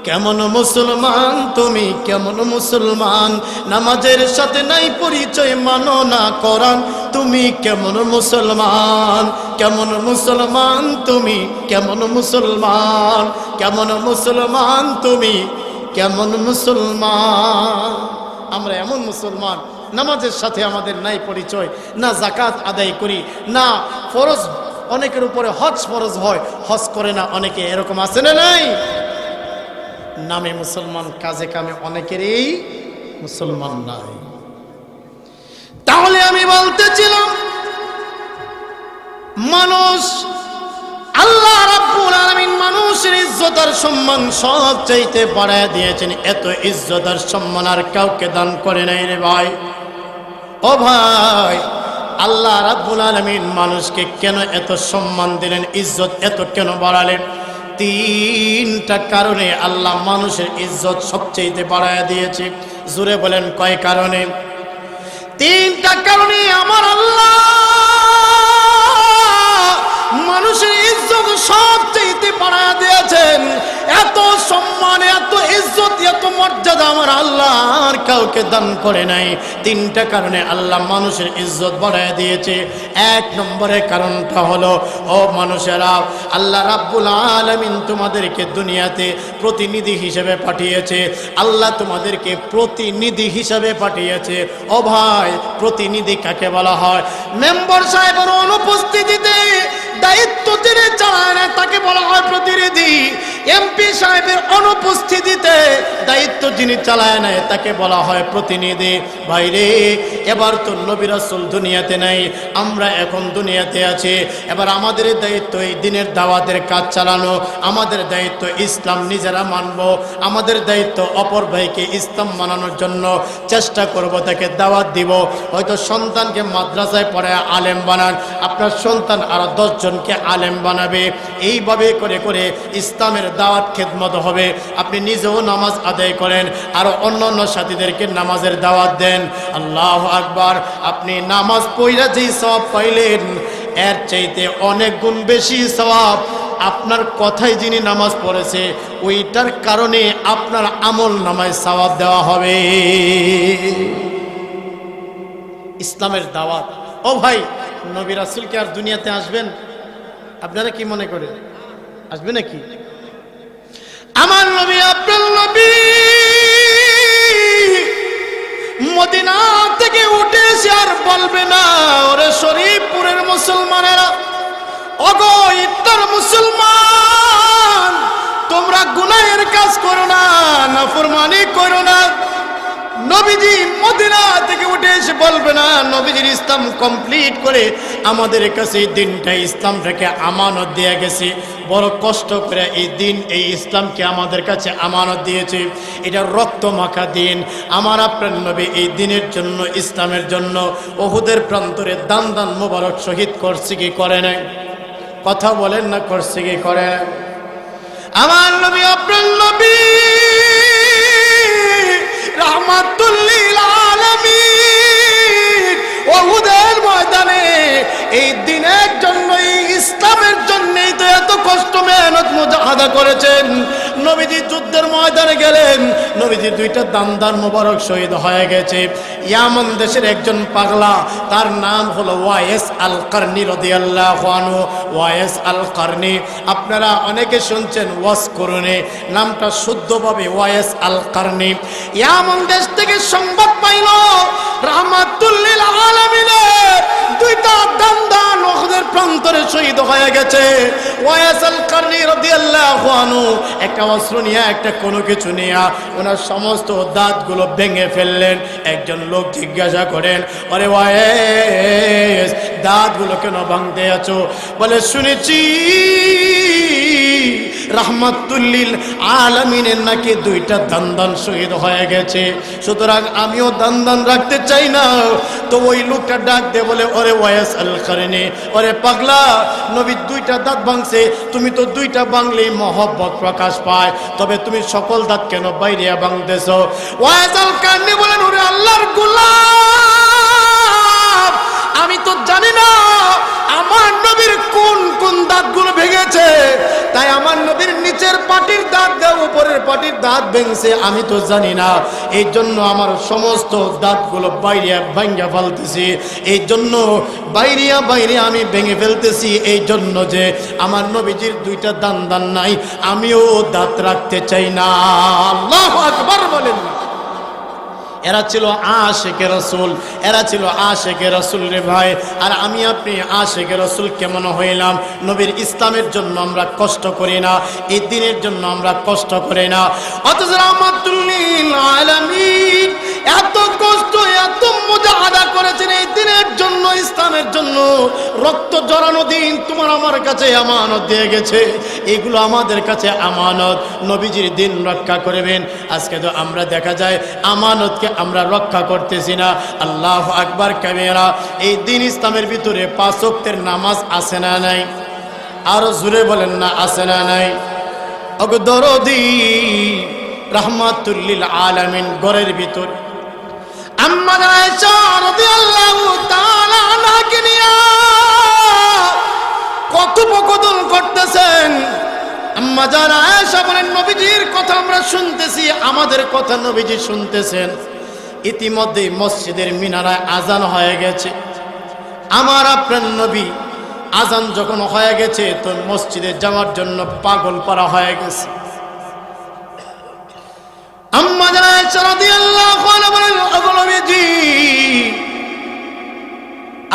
কেমন মুসলমান তুমি, কেমন মুসলমান, নামাজের সাথে নাই পরিচয়, মানো না কোরআন, তুমি কেমন মুসলমান, কেমন মুসলমান তুমি, কেমন মুসলমান, কেমন মুসলমান তুমি, কেমন মুসলমান। আমরা এমন মুসলমান, নামাজের সাথে আমাদের নাই পরিচয়, না যাকাত আদায় করি, না ফরজ, অনেকের উপরে হজ ফরজ হয়, হজ করে না অনেকে, এরকম আছে না নাই? নামে মুসলমান, কাজে কামে অনেকেরই মুসলমান নাই। তাহলে আমি বলতেছিলাম, মানুষ, আল্লাহ রাব্বুল আলামিন মানুষের ইজ্জত আর সম্মান সব চাইতে বাড়ায় দিয়েছেন। এত ইজ্জত আর সম্মান আর কাউকে দান করে নাই রে ভাই। ও ভাই, আল্লাহ রাব্বুল আলামিন মানুষকে কেন এত সম্মান দিলেন, ইজ্জত এত কেন বাড়ালেন? তিনটা কারণে আল্লাহ মানুষের ইজ্জত সবচেয়ে বাড়ায় দিয়েছে। জোরে বলেন কয় কারণে? তিনটা কারণে আমার আল্লাহ মানুষের ইজ্জত সবচেয়ে বাড়ায় দিয়েছেন। এত সম্মান, এত ইজ্জত, এত মর্যাদা আমার আল্লাহ আর কাউকে দান করে নাই। তিনটা কারণে আল্লাহ মানুষের ইজ্জত বাড়ায় দিয়েছে। এক নম্বরের কারণটা হলো, ও মানুষেরা, আল্লাহ রাব্বুল আলামিন তোমাদেরকে দুনিয়াতে প্রতিনিধি হিসেবে পাঠিয়েছে। আল্লাহ তোমাদেরকে প্রতিনিধি হিসেবে পাঠিয়েছে। ও ভাই, প্রতিনিধি কাকে বলা হয়? মেম্বার সাহেবের অনুপস্থিতিতে দায়িত্ব যিনি চালায় না তাকে বলা হয় প্রতিনিধি। এমপি সাহেবের অনুপস্থিতিতে দায়িত্ব যিনি চালায় না তাকে বলা হয় প্রতিনিধি। ভাইরে, এবার তো নবী রাসূল দুনিয়াতে নাই, আমরা এখন দুনিয়াতে আছি। এবার আমাদের দায়িত্ব এই দিনের দাওয়াতের কাজ চালানো, আমাদের দায়িত্ব ইসলাম নিজেরা মানব, আমাদের দায়িত্ব অপর ভাইকে ইসলাম মানানোর জন্য চেষ্টা করব, তাকে দাওয়াত দিব। হয়তো সন্তানকে মাদ্রাসায় পড়ায় আলেম বানান, আপনার সন্তান আরো 10 জনকে আলেম বানাবে। এইভাবে করে করে ইসলামের দাওয়াত খেদমত হবে। আপনি নিজেও নামাজ আদায় করেন, আর অন্যান্য সাথীদেরকে নামাজের দাওয়াত দেন। আল্লাহু আকবার। আপনি নামাজ পড়া যেই সওয়াব পাইলেন, এর চাইতে অনেক গুণ বেশি সওয়াব আপনার কথায় যিনি নামাজ পড়েছে ওইটার কারণে আপনার আমল নামায় সওয়াব দেওয়া হবে। ইসলামের দাওয়াত। ও ভাই, নবী রাসূল কি আর দুনিয়াতে আসবেন? আপনারা কি মনে করেন, আসবে নাকি? আমার নবী, আপনার নবী মদিনা থেকে উঠে এসে আর বলবে না, ওরে শরীফপুরের মুসলমানেরা, ওগো ইত্তর মুসলমান, তোমরা গুনাহের কাজ করো না, নাফরমানি করো না। নবীজি মদিনা থেকে উঠে এসে বলবে না, নবীজির ইসলাম কমপ্লিট করে আমাদের কাছে এই দিনটা, ইসলামটাকে আমানত দিয়ে গেছে। বড় কষ্ট করে এই দিন, এই ইসলামকে আমাদের কাছে আমানত দিয়েছে। এটা রক্ত মাখা দিন। আমার আপনার নবী এই দিনের জন্য, ইসলামের জন্য উহুদের প্রান্তরে দান দান মোবারক শহীদ করছে কি করে নাই? কথা বলেন না, করছে কি করে নাই? আমার নবী, আপনার নবী রাহমাতুল লিল আলামিন উহুদের ময়দানে এই দিনের জন্য, এই ইসলামের জন্যই তো এত কষ্ট মেহনত মুজাহাদা করেছেন। নবীজি যুদ্ধের ময়দানে গেলেন, নবীজি 2টা দান মোবারক শহীদ হয়ে গেছে। ইয়ামান দেশের একজন পাগলা, তার নাম হলো ওয়াইস আল কারনি রাদিয়াল্লাহু আনহু। ওয়াইস আল কারনি আপনারা অনেকে শুনছেন ওয়াস করুনে, নামটা শুদ্ধভাবে ওয়াইস আল কারনি। ইয়ামান দেশ থেকে সংবাদ পাইল রাহমাতুল লিল আলামিনের 2টা দান উহুদের প্রান্তরে শহীদ হয়ে গেছে। ওয়াইস আল কারনি রাদিয়াল্লাহু আনহু একটা অস্ত্র নিয়ে, একটা কোনো কিছু নিয়ে ওনার সমস্ত দাঁতগুলো ভেঙে ফেললেন। একজন লোক জিজ্ঞাসা করেন, আরে ওয়াইস, দাঁতগুলো কেন ভাঙতে আছো? বলে, শুনেছি রাহমাতুল লিল আলামিনের নাকি 2টা দান শহীদ হয়ে গেছে, সুতরাং আমিও দান রাখতে চাই না। তো ওই লোকটা ডাক দিয়ে বলে, ওরে ওয়াইস আল কারনি, ওরে পাগলা, নবী 2টা দাঁত ভাঙছে, তুমি তো 2টা ভাঙলেই মহব্বত প্রকাশ পায়, তবে তুমি সকল দাঁত কেন বাইরে ভাঙতেছ? ওয়াইস আল কারনি বলেন, ওরে আল্লাহর গোলাম, তো জানি না আমার নবীর কোন কোন দাঁতগুলো ভেঙেছে, তাই আমার নবীর নিচের পাটির দাঁত দেয় উপরের পাটির দাঁত ভেঙেছে আমি তো জানি না, এই জন্য আমার সমস্ত দাঁতগুলো বাইরে ভাঙ্গা ফেলতেছি, এই জন্য বাইরে আমি ভেঙে ফেলতেছি, এই জন্য যে আমার নবীজির দুইটা দান নাই, আমিও দাঁত রাখতে চাই না। আল্লাহু আকবার বলেন। এরা ছিল আশিকে রাসূল, এরা ছিল আশিকে রাসূল রে ভাই। আর আমি আপনি আশিকে রাসূল কেমন হইলাম? নবীর ইসলামের জন্য আমরা কষ্ট করি না, এই দিনের জন্য আমরা কষ্ট করি না, অথচ রাহমাতুল লিল আলামিন এত কষ্ট এত মুজাহাদা করেছেন এই দিনের জন্য, ইসলামের জন্য। রক্ত জড়ানো দিন তোমার আমার কাছে আমানত দিয়ে গেছে, এগুলো আমাদের কাছে আমানত, নবীজির দিন রক্ষা করবেন। আজকে তো আমরা দেখা যায় আমানতকে আমরা রক্ষা করতেছি না। আল্লাহু আকবার কাবীরা। এই দিন ইসলামের ভিতরে 5 ওয়াক্তের নামাজ আছে না নাই? আরো জোরে বলেন না আছে না নাই? ওগো দরদি রাহমাতুল লিল আলামিন ঘরের ভিতর আম্মা আয়েশা রাদিয়াল্লাহু তাআলা আনহাকে নিয়ে কথোপকথন করতেছেন। আম্মা জান আয়েশা বলেন নবীজির কথা আমরা শুনতেছি, আমাদের কথা নবীজি শুনতেছেন। ইতিমধ্যে মসজিদের মিনারায় আজান হয়ে গেছে। আমার আপনার নবী আজান যখন হয়ে গেছে তো মসজিদে যাওয়ার জন্য পাগল পারা হয়ে গেছে। আম্মা জান আয়েশা রাদিয়াল্লাহু আনহা বলেন ওগো নবীজি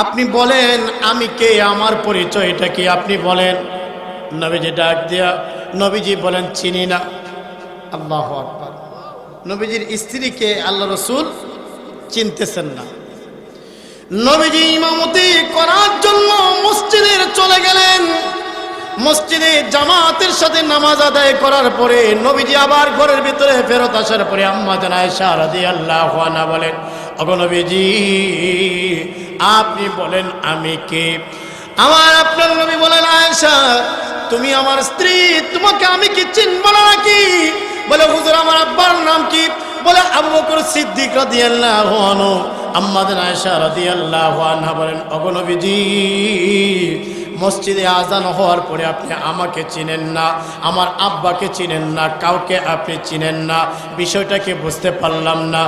আপনি বলেন আমি কে, আমার পরিচয়টা কি আপনি বলেন। নবীজি ডাক দিয়া নবীজি বলেন চিনি না। আল্লাহু আকবার। নবীজির স্ত্রীকে আল্লাহ রাসূল চিনতেছেন না। নবীজি ইমামতি করার জন্য মসজিদে চলে গেলেন। মসজিদে জামাতের সাথে নামাজ আদায় করার পরে নবীজি আবার ঘরের ভিতরে ফেরত আসার পরে আম্মা জান আয়েশা রাদিয়াল্লাহু আনহা বলেন ওগো নবীজি আপনি বলেন আমি কে। আমার আপনার নবী বলেন আয়েশা তুমি আমার স্ত্রী, তোমাকে আমি কি চিনব না নাকি? বলে হুজুর আমার আব্বার নাম কি? বলে আবু বকর সিদ্দিক রাদিয়াল্লাহু আনহু। আম্মা জান আয়েশা রাদিয়াল্লাহু আনহা বলেন ওগো নবীজি মসজিদে আজান হওয়ার পরে আপনি আমাকে চিনেন না, আমার আব্বাকে চিনেন না, কাউকে আপনি চিনেন না, বিষয়টাকে বুঝতে পারলাম না।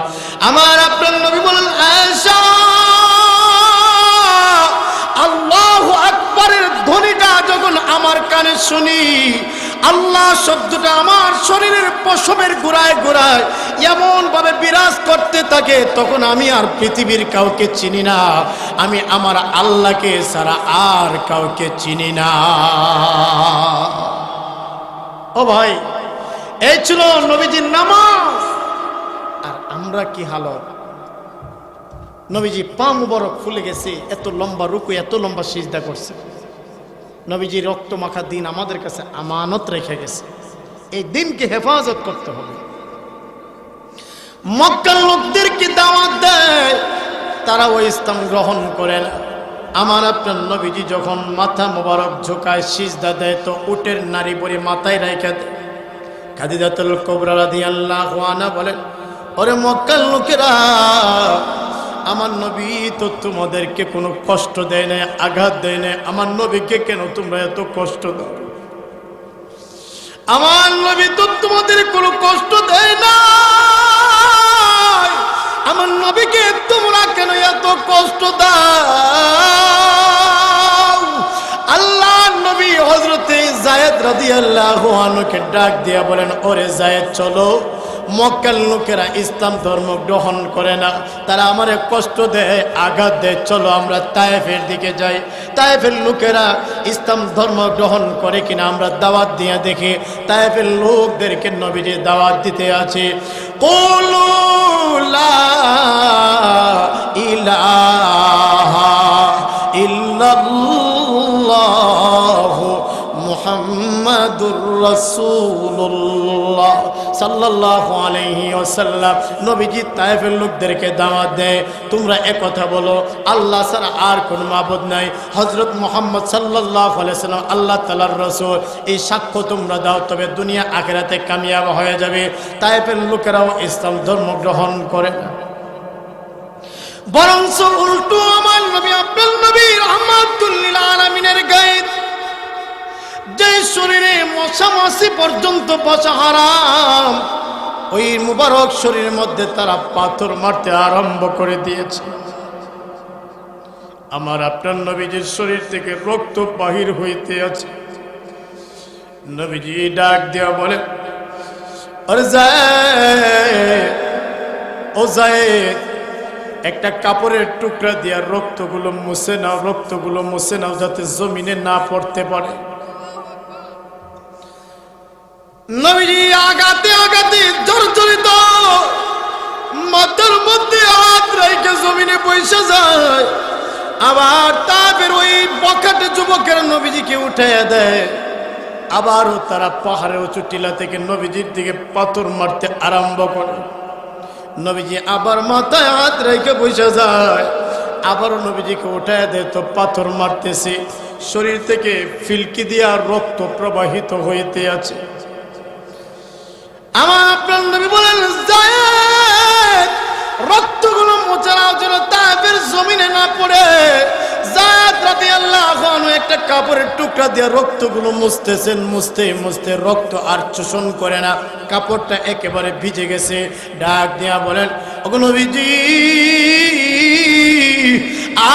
আমার আপনার নবী বলেন আয়েশা আল্লাহু আকবারের ধ্বনিটা যখন আমার কানে শুনি, আল্লাহ শব্দটা আমার শরীরের পশমের গোড়ায় গোড়ায় এমন ভাবে বিরাজ করতে থাকে, তখন আমি আর পৃথিবীর কাউকে চিনি না, আমি আমার আল্লাহকে ছাড়া আর কাউকে চিনি না। ও ভাই, এই ছিল নবীজির নামাজ। আর আমরা কি হালত? নবীজি পা মুবারক ফুলে গেছে, এত লম্বা রুকু, এত লম্বা সিজদা করছে। নবীজি রক্ত মাখা দিন আমাদের কাছে আমানত রেখে গেছে, এই দিনকে হেফাজত করতে হবে। মক্কার লোকদেরকে দাওয়াত দেয়, তারা ওই ইসলাম গ্রহণ করে না। আমার আপনার নবীজি যখন মাথা মুবারক ঝোকায় সিজদা দেয় তো উটের নারী পরে মাথায় রেখে দেয়। খাদিজাতুল কুবরা রাদিয়াল্লাহু আনহা বলেন ওরে মক্কার লোকেরা আমার নবী তো তোমাদেরকে কোনো কষ্ট দেয় না, আঘাত দেয় না, আমার নবীকে কেন তোমরা এত কষ্ট দাও? আমার নবী তো তোমাদের কোনো কষ্ট দেয় না, আমার নবীকে তোমরা কেন এত কষ্ট দাও? আল্লাহ নবী হযরতে যায়েদ রাদিয়াল্লাহু আনহুকে ডাক দিয়া বলেন ওরে যায়েদ চলো, মক্কার লোকেরা ইসলাম ধর্ম গ্রহণ করে না, তারা আমারে কষ্ট দেয়, আঘাত দেয়, চলো আমরা তায়েফের দিকে যাই। তায়েফের লোকেরা ইসলাম ধর্ম গ্রহণ করে কিনা আমরা দাওয়াত দিয়ে দেখি। তায়েফের লোকদেরকে নবীজি দাওয়াত দিতে আছে, কুলু লা ইলাহা ইল্লাল্লাহু মুহাম্মাদুর রাসূলুল্লাহ সাল্লাল্লাহু আলাইহি ওয়াসাল্লাম। নবীজি তায়েফের লোকদেরকে দাওয়াত দেয়, তোমরা একথা বলো আল্লাহ ছাড়া আর কোন মাবুদ নাই, হযরত মুহাম্মদ সাল্লাল্লাহু আলাইহি ওয়াসাল্লাম আল্লাহ তাআলার রাসূল, এই সাক্ষ্য তোমরা দাও, তবে দুনিয়া আখিরাতে কামিয়াব হয়ে যাবে। তায়েফের লোকেরাও ইসলাম ধর্ম গ্রহণ করে না, বরঞ্চ উল্টো আমার নবী আপনার নবী রাহমাতুল লিল আলামিনের গায়ে যে শরীরে মশা মাছি পর্যন্ত বসা হারাম, ওই মুবারক শরীরের মধ্যে তারা পাথর মারতে আরম্ভ করে দিয়েছে। আমার আপনার নবীজির শরীর থেকে রক্ত বাহির হইতে আছে। নবীজি ডাক দেওয়া বলে, আরে যায়েদ, ও যায়েদ, একটা কাপড়ের টুকরা দিয়ে রক্তগুলো মুছে নাও, রক্তগুলো মুছে নাও, যাতে জমিনে না পড়তে পারে। নবীজি আগাতে আগাতে জর্জরিত মাথার মধ্যে হাত রেখে জমিনে বসে যায়। আবার তাদের ওই বখাটে যুবকের নবীজিকে উঠাইয়া দেয়। আবারও তারা পাহাড়ের উঁচু টিলা থেকে নবীজির দিকে পাথর মারতে আরম্ভ করে। নবীজি আবার মাথায় হাত রেখে বসে যায়। আবারও নবীজিকে উঠাইয়া দেয়, তো পাথর মারতেছে। শরীর থেকে ফিলকি দিয়া রক্ত প্রবাহিত হইতে আছে। আমার আপনার নবী বলেন, যায়েদ, রক্তগুলো মোছানোর জন্য তায়েফের জমিনে না পড়ে যায়েদ রাদিয়াল্লাহু আনহু একটা কাপড়ের টুকরা দিয়ে রক্তগুলো মুছতেছেন। মুছতে মুছতে রক্ত আর শোষণ করে না, কাপড়টা একেবারে ভিজে গেছে। ডাক দিয়া বলেন, ওগো নবীজি,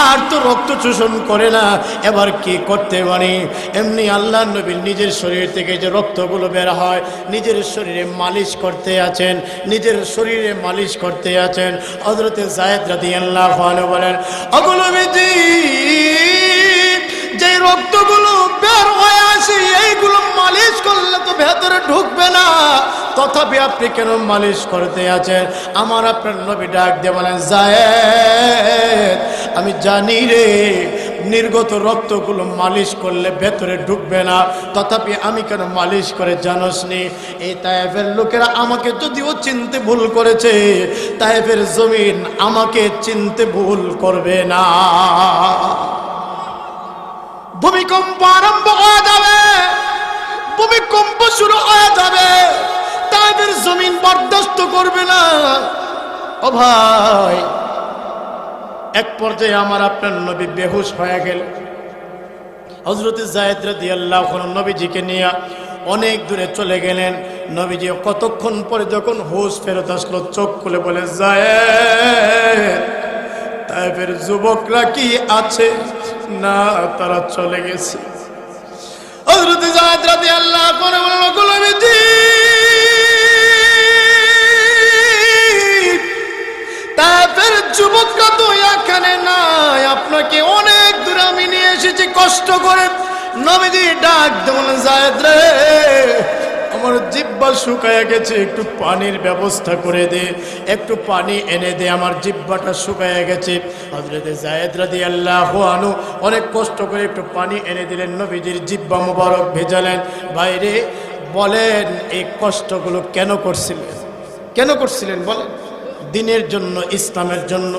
আর তো রক্ত শোষণ করে না, এবার কি করতে পারি? এমনি আল্লাহ নবী নিজের শরীর থেকে যে রক্তগুলো বের হয় নিজের শরীরে মালিশ করতে আছেন, নিজের শরীরে মালিশ করতে আছেন। হযরতে যায়েদ রাদিয়াল্লাহু আনহু বলেন, ওগো নবীজি, যে রক্তগুলো বের হয়ে আসে এইগুলো মালিশ করলে তো ভেতরে ঢুকবে না, তথাপি আপনি কেন মালিশ করতে আছেন? আমার আপনার নবী ডাক দিয়ে বলেন, যায়েদ, আমি জানি রে, নির্গত রক্তগুলো মালিশ করলে ভেতরে ঢুকবে না, তথাপি আমি কেন মালিশ করে জানোস নি? এই তায়েফের লোকেরা আমাকে যদিও চিনতে ভুল করেছে, তায়েফের জমিন আমাকে চিনতে ভুল করবে না। ভূমিকম্প আরম্ভ হয়ে যাবে, ভূমিকম্প শুরু হয়ে যাবে, তায়েফের জমিন বরদাস্ত করবে না। ও ভাই, এক পর্যায়ে আমার আপনার নবী বেহুশ হয়ে গেল। হযরতে যায়েদ রাদিয়াল্লাহু আনহু নবীজিকে নিয়ে অনেক দূরে চলে গেলেন। নবীজি কতক্ষণ পরে যখন হুঁশ ফেরত আসলো, চোখ খুলে বলে, যায়েদ, তায়েফের যুবকরা কি আছে? না, তারা চলে গেছে। হযরতে যায়েদ রাদিয়াল্লাহু আনহু বলল, নবীজি, তায়েফের যুবকরা তো এখানে নাই, আপনাকে অনেক দূরে আমি নিয়ে এসেছি কষ্ট করে। নবীজি ডাক দেন, যায়েদ রে, আমার জিহ্বা শুকায় গেছে, একটু পানির ব্যবস্থা করে দে, একটু পানি এনে দে, আমার জিহ্বাটা শুকায় গেছে। হযরতে যায়েদ রাদিয়াল্লাহু আনহু অনেক কষ্ট করে একটু পানি এনে দিলেন, নবীজির জিহ্বা মুবারক ভেজালেন। বাইরে বলেন, এই কষ্টগুলো কেন করছিলেন? কেন করছিলেন বলেন? দিনের জন্য, ইসলামের জন্য।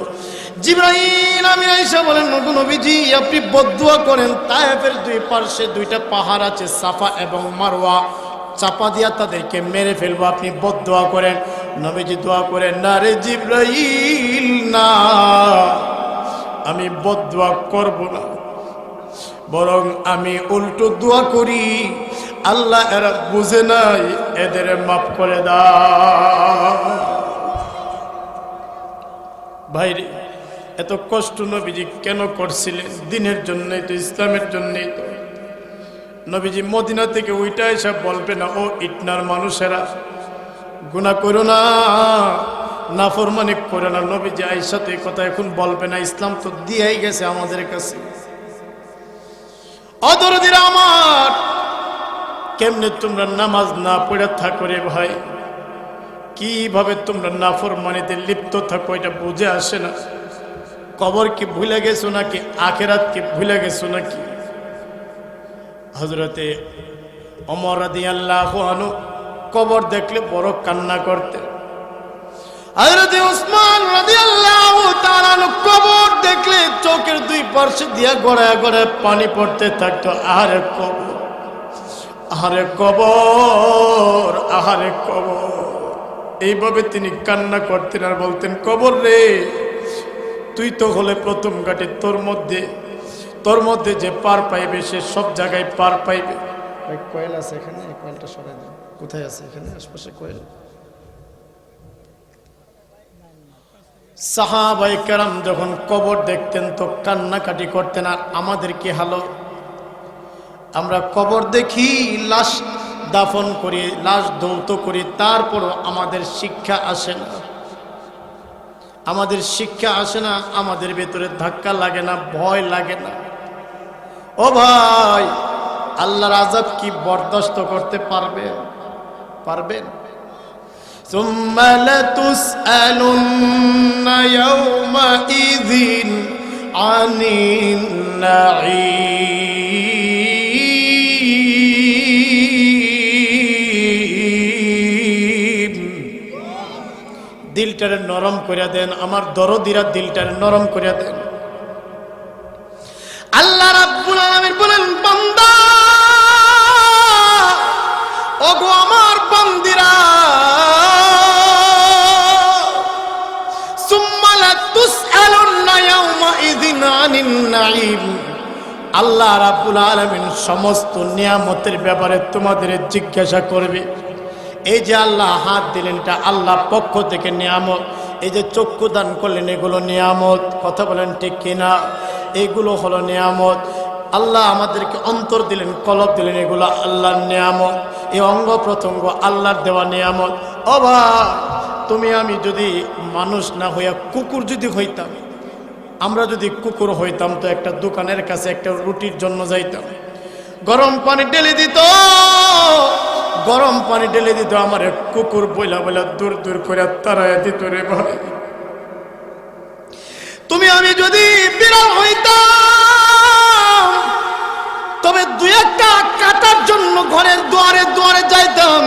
জিবরাইল আমিন আয়েশা বলেন, নবীজি, আপনি বদদুয়া করেন, তায়েফের দুই পাশে দুইটা পাহাড় আছে, সাফা এবং মারওয়া, চাপা দিয়া তাদেরকে মেরে ফেলবো, আপনি বদদুয়া করেন। নবীজি দোয়া করেন, না রে জিবরাইল, না, আমি বদদুয়া করব না, বরং আমি উল্টো দোয়া করি, আল্লাহ, এরা বুঝে নাই, এদের মাফ করে দাও। ভাইরে, এত কষ্ট নবীজি কেন করছিলেন? দিনের জন্যই তো, ইসলামের জন্যই তো। নবীজি মদিনা থেকে ওইটা এসব বলবে না, ও ইটনার মানুষেরা, গুনাহ করো না, নাফরমানি করো না। নবীজি আয়েশা তো এই কথা এখন বলবে না, ইসলাম তো দিয়েই গেছে আমাদের কাছে। অদরদিরা আমার, কেমনে তোমরা নামাজ না পড়ে থাকো রে ভাই? কিভাবে তোমরা নাফরমানিতে লিপ্ত থাকো, এটা বুঝে আসে না। কবর কি ভুলে গেছো নাকি? আখিরাত কি ভুলে গেছো নাকি? হযরতে ওমর রাদিয়াল্লাহু আনহু কবর দেখলে বড় কান্না করতেন। হযরতে ওসমান রাদিয়াল্লাহু তাআলা আনহু কবর দেখলে চোখের দুই পাশে দিয়া গড়ায় গড়ায় পানি পড়তে থাকতো। আহারে কবর, আহারে কবর, আহারে কবর। এইভাবে তিনি কান্না করতেন আর বলতেন, কবর রে, তুই তো হলে প্রথম ঘাটে, তোর মধ্যে যে পার পাইবে সে সব জায়গায় পার পাইবে। কয়েল আছে এখানে, কয়েলটা সরাই দেন। কোথায় আছে? এখানে আশপাশে কয়েল। সাহাবায়ে কেরাম যখন কবর দেখতেন তো কান্নাকাটি করতেন। আর আমাদের কি হালো? আমরা কবর দেখি, লাশ দাফন করি, লাশ দৌত করি, তারপরও আমাদের শিক্ষা আসে না। আমাদের শিক্ষা আসে না, আমাদের ভেতরে ধাক্কা লাগে না, ভয় লাগে না। ও ভাই, আল্লাহর আযাব কি বরদাস্ত করতে পারবেন? সুম্মা লাতুসআলুন্না ইয়াওমাইযিন আনিন নাঈম। দিলটারে নরম করে দেন, আমার দরদিরা দিলটারে নরম করে দেন। আল্লাহ রাব্বুল আলামিন বলেন, বান্দা, ওগো আমার বান্দিরা, সুম্মা লাতুসআলুন্না ইয়াওমাইযিন আনিন নাঈম। আল্লাহ রাব্বুল আলামিন সমস্ত নিয়ামতের ব্যাপারে তোমাদের জিজ্ঞাসা করবে। এই যে আল্লাহ হাত দিলেন, এটা আল্লাহর পক্ষ থেকে নিয়ামত। এই যে চক্ষু দান করলেন, এগুলো নিয়ামত। কথা বলেন ঠিক কিনা? এগুলো হলো নিয়ামত। আল্লাহ আমাদেরকে অন্তর দিলেন, কলব দিলেন, এগুলো আল্লাহর নিয়ামত। এই অঙ্গ প্রত্যঙ্গ আল্লাহর দেওয়া নিয়ামত। ও ভাই, তুমি আমি যদি মানুষ না হইয়া কুকুর যদি হইতাম, আমরা যদি কুকুর হইতাম তো একটা দোকানের কাছে একটা রুটির জন্য যাইতাম, গরম পানি ঢেলে দিত, আমার কুকুর বইলা বইলা দূর দূর করে তাড়াইয়া দিত। রে ভাই, তুমি আমি যদি বিড়াল হইতাম, তবে দুই একটা কাটার জন্য ঘরের দুয়ারে দুয়ারে যাইতাম,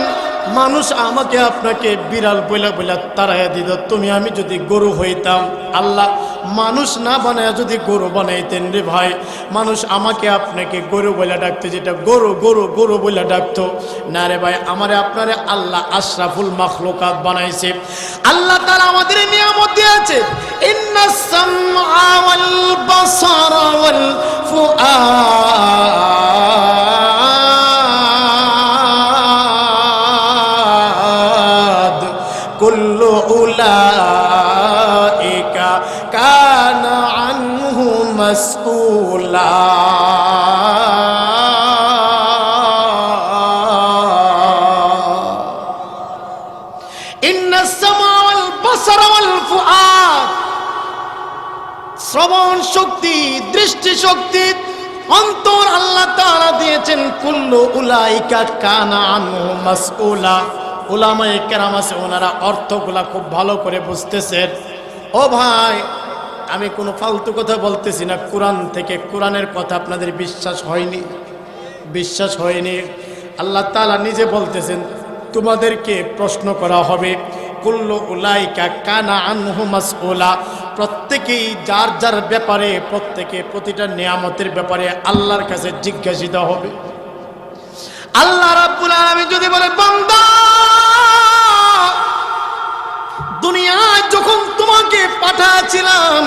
মানুষ আমাকে আপনাকে বিড়াল বইলা বইলা তাড়াইয়া দিত। তুমি আমি যদি গরু হইতাম, আল্লাহ মানুষ না বানায় যদি গরু বানাইতেন, রে ভাই, মানুষ আমাকে আপনাকে গরু বইলা ডাকতো, যেটা গরু গরু গরু বইলা ডাকতো না। রে ভাই, আমারে আপনারে আল্লাহ আশরাফুল মাখলুকাত বানাইছে। আল্লাহ তাআলা আমাদের নিয়ামত দিয়েছে। ইন্নাস সামআ ওয়াল বাসারা ওয়াল ফুআদ কুল্লু উলাইকা কানা আনহু মাসউলা। ইন্নাস সামআ ওয়াল বাসারা ওয়াল ফুআদ, শ্রবণ শক্তি, দৃষ্টি শক্তি, অন্তর আল্লাহ তাআলা দিয়েছেন। কুল্লু উলাইকা কানা আনহু মাসউলা। উলামায়ে কেরাম আছে, ওনারা অর্থগুলা খুব ভালো করে বুঝতেছেন। ও ভাই, আমি কোনো ফালতু কথা বলতেছি না, কোরআন থেকে, কোরআনের কথা আপনাদের বিশ্বাস হয়নি। আল্লাহ তাআলা নিজে বলতেছেন, তোমাদেরকে প্রশ্ন করা হবে। কুল্লু উলাইকা কানা আনহু মাসউলা। প্রত্যেকেই যার যার ব্যাপারে, প্রত্যেকে প্রতিটা নিয়ামতের ব্যাপারে আল্লাহর কাছে জিজ্ঞাসিত হবে। আল্লাহ রাব্বুল আলামিন যদি বলে, বান্দা, দুনিয়ায় যখন তোমাকে পাঠাচ্ছিলাম,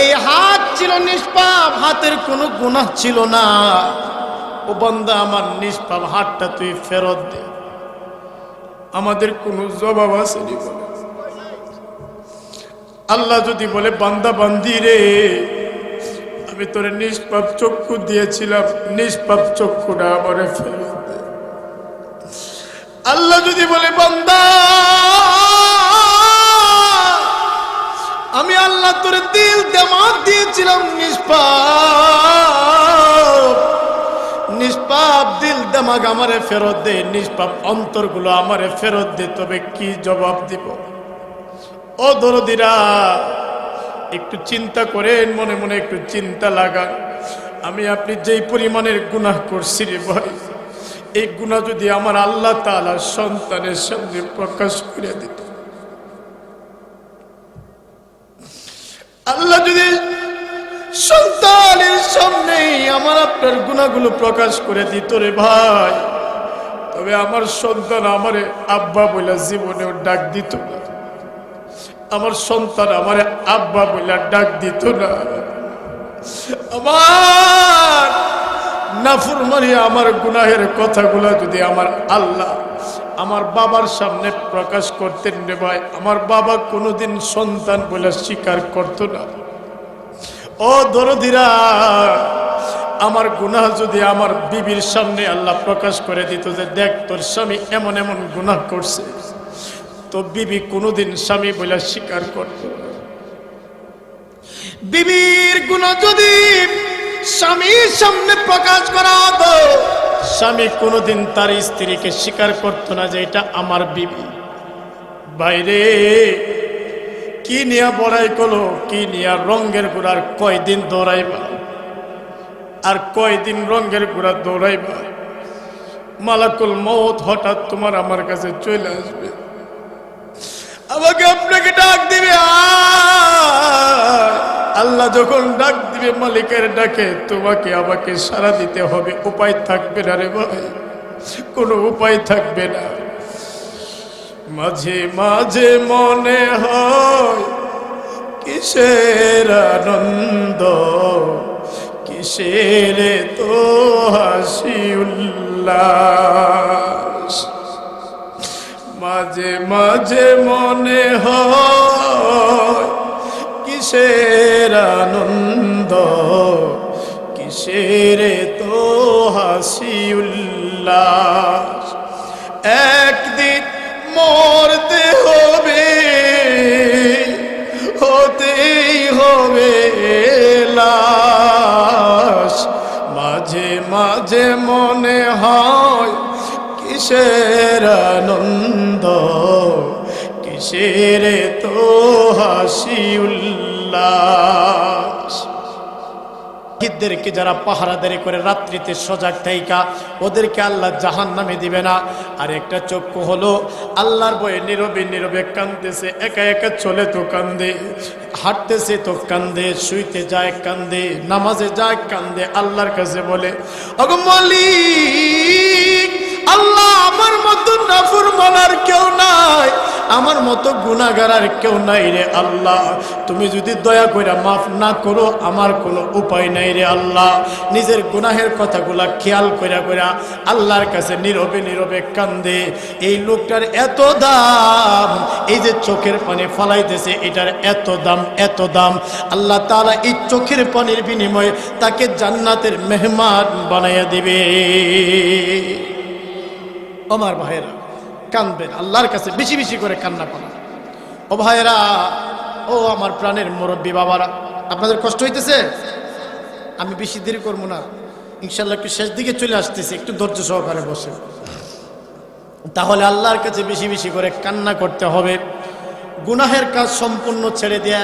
এই হাত ছিল নিষ্পাপ, হাতের কোনো গুনাহ ছিল না। ও বান্দা, আমার নিষ্পাপ হাতটা তুই ফেরত দে। আমাদের কোনো জবাব আসেনি। আল্লাহ যদি বলে, বান্দা বান্দি রে, আমি তোরে নিষ্পাপ চক্ষু দিয়েছিলাম, নিষ্পাপ চক্ষুটা আমারে ফেরত দে। আল্লাহ যদি বলে, বান্দা, আমি আল্লাহ তোরে দিল দিমাগ দিয়েছিলাম নিষ্পাপ দিল দিমাগ আমারে ফেরত দে, নিষ্পাপ অন্তরগুলো আমারে ফেরত দে। তবে কি জবাব দিব? ও দরদিরা, একটু চিন্তা করেন, মনে মনে একটু চিন্তা লাগান। আমি আপনি যেই পরিমাণের গুনাহ করছি, রে ভাই, এই গুনাহ যদি আমার আল্লাহ তাআলা সন্তানের সামনে প্রকাশ করে দিত, আল্লাহ যদি সন্তানের সামনে আমার আপনার গুনাহগুলো প্রকাশ করে দিত, রে ভাই, তবে আমার সন্তান আমারে আব্বা বলে জীবনেও ডাক দিত না। আমার সন্তান আমার আব্বা বলে ডাক দিত না। আমার নাফরমানি আমার গুনাহের কথাগুলো যদি আমার আল্লাহ আমার বাবার সামনে প্রকাশ করতেন রে ভাই, আমার বাবা কোনোদিন সন্তান বলে স্বীকার করতো না। ও দরদিরা, আমার গুনাহ যদি আমার বিবির সামনে আল্লাহ প্রকাশ করে দিত যে দেখ তোর স্বামী এমন এমন গুনাহ করছে, তো বিবি কোনোদিন স্বামী বলে স্বীকার করত না। বিবির গুনাহ যদি স্বামীর সামনে প্রকাশ করা হতো, স্বামী কোনোদিন তার স্ত্রীকে স্বীকার করতো না যে এটা আমার বিবি। বাইরে কি নিয়া বড়াই করলো, কি নিয়া রঙের গুড়ার কয়দিন দৌড়াইবা, আর কয়দিন রঙের গুড়া দৌড়াইবা। মালাকুল মউত হঠাৎ তোমার আমার কাছে চলে আসবে, আমাকে আপনাকে ডাক দিবে। আল্লাহ যখন ডাক দিবে মালিকের ডাকে, তোমাকে আমাকে সাড়া দিতে হবে। উপায় থাকবে না রে ভাই, কোনো উপায় থাকবে না। মাঝে মাঝে মনে হয় কিসের আনন্দ, কিসের তো হাসি উল্লাস। মাঝে মাঝে মনে হয় কিসের আনন্দ, কিসের তো হাসি উল্লাস। একদিন মরতে হবে, হতেই হবে লাশ। মাঝে মাঝে মনে হয় কিসের আনন্দ, কিসের তো হাসি উল্লাস। শহীদদেরকে যারা পাহারাদারি করে রাত্রিতে সজাগ থাইকা, ওদেরকে আল্লাহ জাহান্নামে দিবে না। আর একটা চক্ষু হলো আল্লাহর ভয়ে নীরবে নীরবে কাঁদতেছে, একা একা চলে তো কান্দে, হাঁটতেছে তো কান্দে, শুইতে যায় কান্দে, নামাজে যায় কান্দে, আল্লাহর কাছে বলে ওগো মালিক আল্লাহ, আমার মতো নাফরমান আর কেউ নাই, আমার মতো গুনাহগার আর কেউ নাই রে আল্লাহ। তুমি যদি দয়া করে মাফ না করো, আমার কোনো উপায় নাই রে আল্লাহ। নিজের গুনাহের কথাগুলা খেয়াল কইরা কইরা আল্লাহর কাছে নীরবে নীরবে কান্দে। এই লোকটার এত দাম, এই যে চোখের পানি ফালাইতেছে এটার এত দাম, এত দাম। আল্লাহ তাআলা এই চোখের পানির বিনিময়ে তাকে জান্নাতের মেহমান বানাইয়া দিবে। আমার ভাইয়েরা কাঁদবেন, আল্লাহর কাছে বেশি বেশি করে কান্না করেন। ও ভাইয়েরা, ও আমার প্রাণের মুরব্বী বাবারা, আপনাদের কষ্ট হইতেছে? আমি বেশি দেরি করবো না, ইনশাল্লাহ একটু শেষ দিকে চলে আসতেছি, একটু ধৈর্য সহকারে বসে। তাহলে আল্লাহর কাছে বেশি বেশি করে কান্না করতে হবে। গুনাহের কাজ সম্পূর্ণ ছেড়ে দেয়া,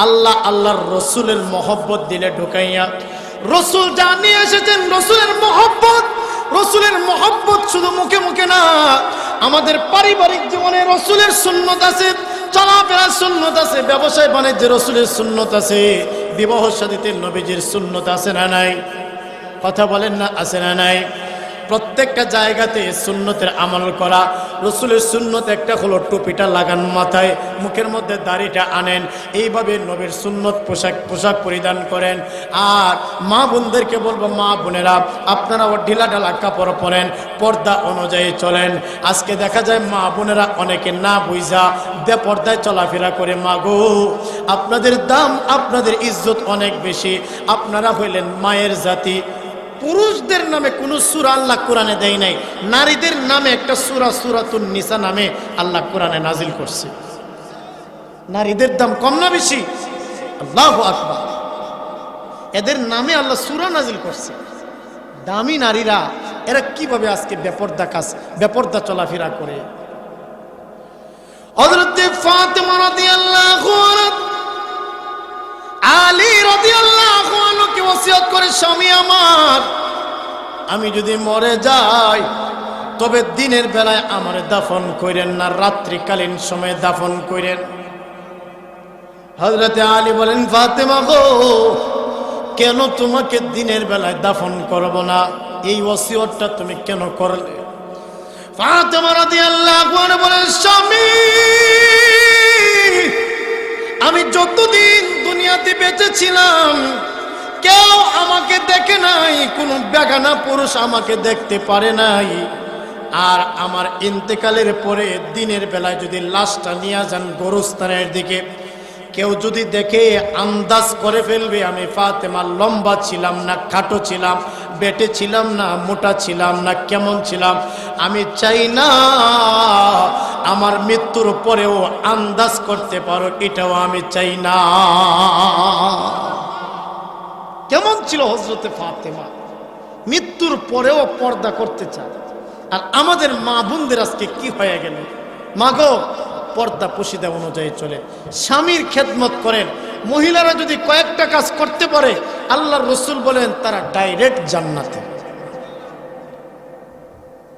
আল্লাহ আল্লাহর রসুলের মহব্বত দিলে ঢুকাইয়া, রসুল যা নিয়ে এসেছেন রসুলের মহব্বত, রসুলের মহব্বত শুধু মুখে মুখে না, আমাদের পারিবারিক জীবনে রসুলের সুন্নত আছে, চলাফেরার সুন্নত আছে, ব্যবসায় বাণিজ্যে রসুলের সুন্নত আছে, বিবাহ শাদীতে নবীজির সুন্নত আছে না নাই? কথা বলেন না, আছে না নাই? প্রত্যেকটা জায়গাতে সুন্নতের আমল করা। রসুলের সুন্নত একটা হলো টুপিটা লাগান মাথায়, মুখের মধ্যে দাড়িটা আনেন, এইভাবে নবীর সুন্নত পোশাক পরিধান করেন। আর মা বোনদেরকে বলবো, মা বোনেরা আপনারা ও ঢিলা ঢালা কাপড় পরেন, পর্দা অনুযায়ী চলেন। আজকে দেখা যায় মা বোনেরা অনেকে না বুঝা বেপর্দায় চলাফেরা করে। মা গো, আপনাদের দাম, আপনাদের ইজ্জত অনেক বেশি, আপনারা হইলেন মায়ের জাতি। পুরুষদের নামে কোনো সূরা আল্লাহ কোরআনে দেয় নাই, নারীদের নামে একটা সূরা, সূরাতুন নিসা নামে আল্লাহ কোরআনে নাজিল করছে। নারীদের দাম কম না বেশি? আল্লাহু আকবার। এদের নামে আল্লাহ সূরা নাজিল করছে। দামি নারীরা এরা কিভাবে আজকে বেপর্দা চলাফেরা করে। হযরত ফাতেমা রাদিয়াল্লাহু আনহা আলী রাদিয়াল্লাহু আনহুকে ওসিয়ত করে, স্বামী আমার, আমি যদি মরে যাই তবে দিনের বেলায় আমারে দাফন করেন না, রাত্রিকালীন সময়ে দাফন করেন। হযরত আলী বলেন, ফাতেমা গো, কেন তোমাকে দিনের বেলায় দাফন করব না? এই ওসিয়তটা তুমি কেন করলে? ফাতেমা রাদিয়াল্লাহু আনহা বলেন, স্বামী আমি যতদিন দুনিয়াতে বেঁচে ছিলাম কেউ আমাকে দেখে নাই, কোনো বেগানা পুরুষ আমাকে দেখতে পারে নাই। আর আমার ইন্তেকালের পরে দিনের বেলায় যদি লাশটা নিয়ে যান গোরস্থানের দিকে, কেউ যদি দেখে আন্দাজ করে ফেলবে আমি ফাতেমা লম্বা ছিলাম না খাটো ছিলাম, বেটে ছিলাম না মোটা ছিলাম না কেমন ছিলাম। আমি চাই না আমার মৃত্যুর পরেও আন্দাজ করতে পারো, এটাও আমি চাই না। কেমন ছিল হযরতে ফাতেমা, মৃত্যুর পরেও পর্দা করতে চায়। আর আমাদের মা বোনদের আজকে কি হয়ে গেল, মাগো পর্দা পুশিদা অনুযায়ী চলে, স্বামীর খেদমত করেন। মহিলারা যদি কয়েকটা কাজ করতে পারে আল্লাহর রাসূল বলেন তারা ডাইরেক্ট জান্নাতে।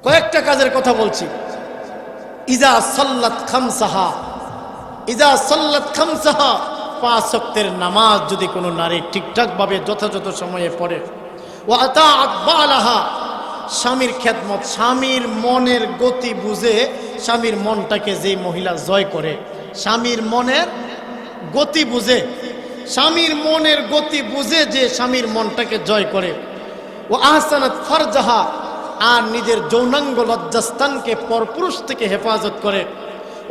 কয়েকটা কাজের কথা বলছি। ইজা সাল্লাত খামসাহা, ইজা সাল্লাত খামসাহা, 5 ওয়াক্তের নামাজ যদি কোনো নারী ঠিকঠাক ভাবে যথাযথ সময়ে পড়ে, ওয়া আতাআত বালাহা, স্বামীর খেদমত, স্বামীর মনের গতি বুঝে, স্বামীর মনটাকে যে মহিলা জয় করে, স্বামীর মনের গতি বুঝে, স্বামীর মনের গতি বুঝে যে স্বামীর মনটাকে জয় করে। ও আহসানাত ফারজাহা, আর নিজের যৌনাঙ্গ লজ্জাস্থানকে পরপুরুষ থেকে হেফাজত করে।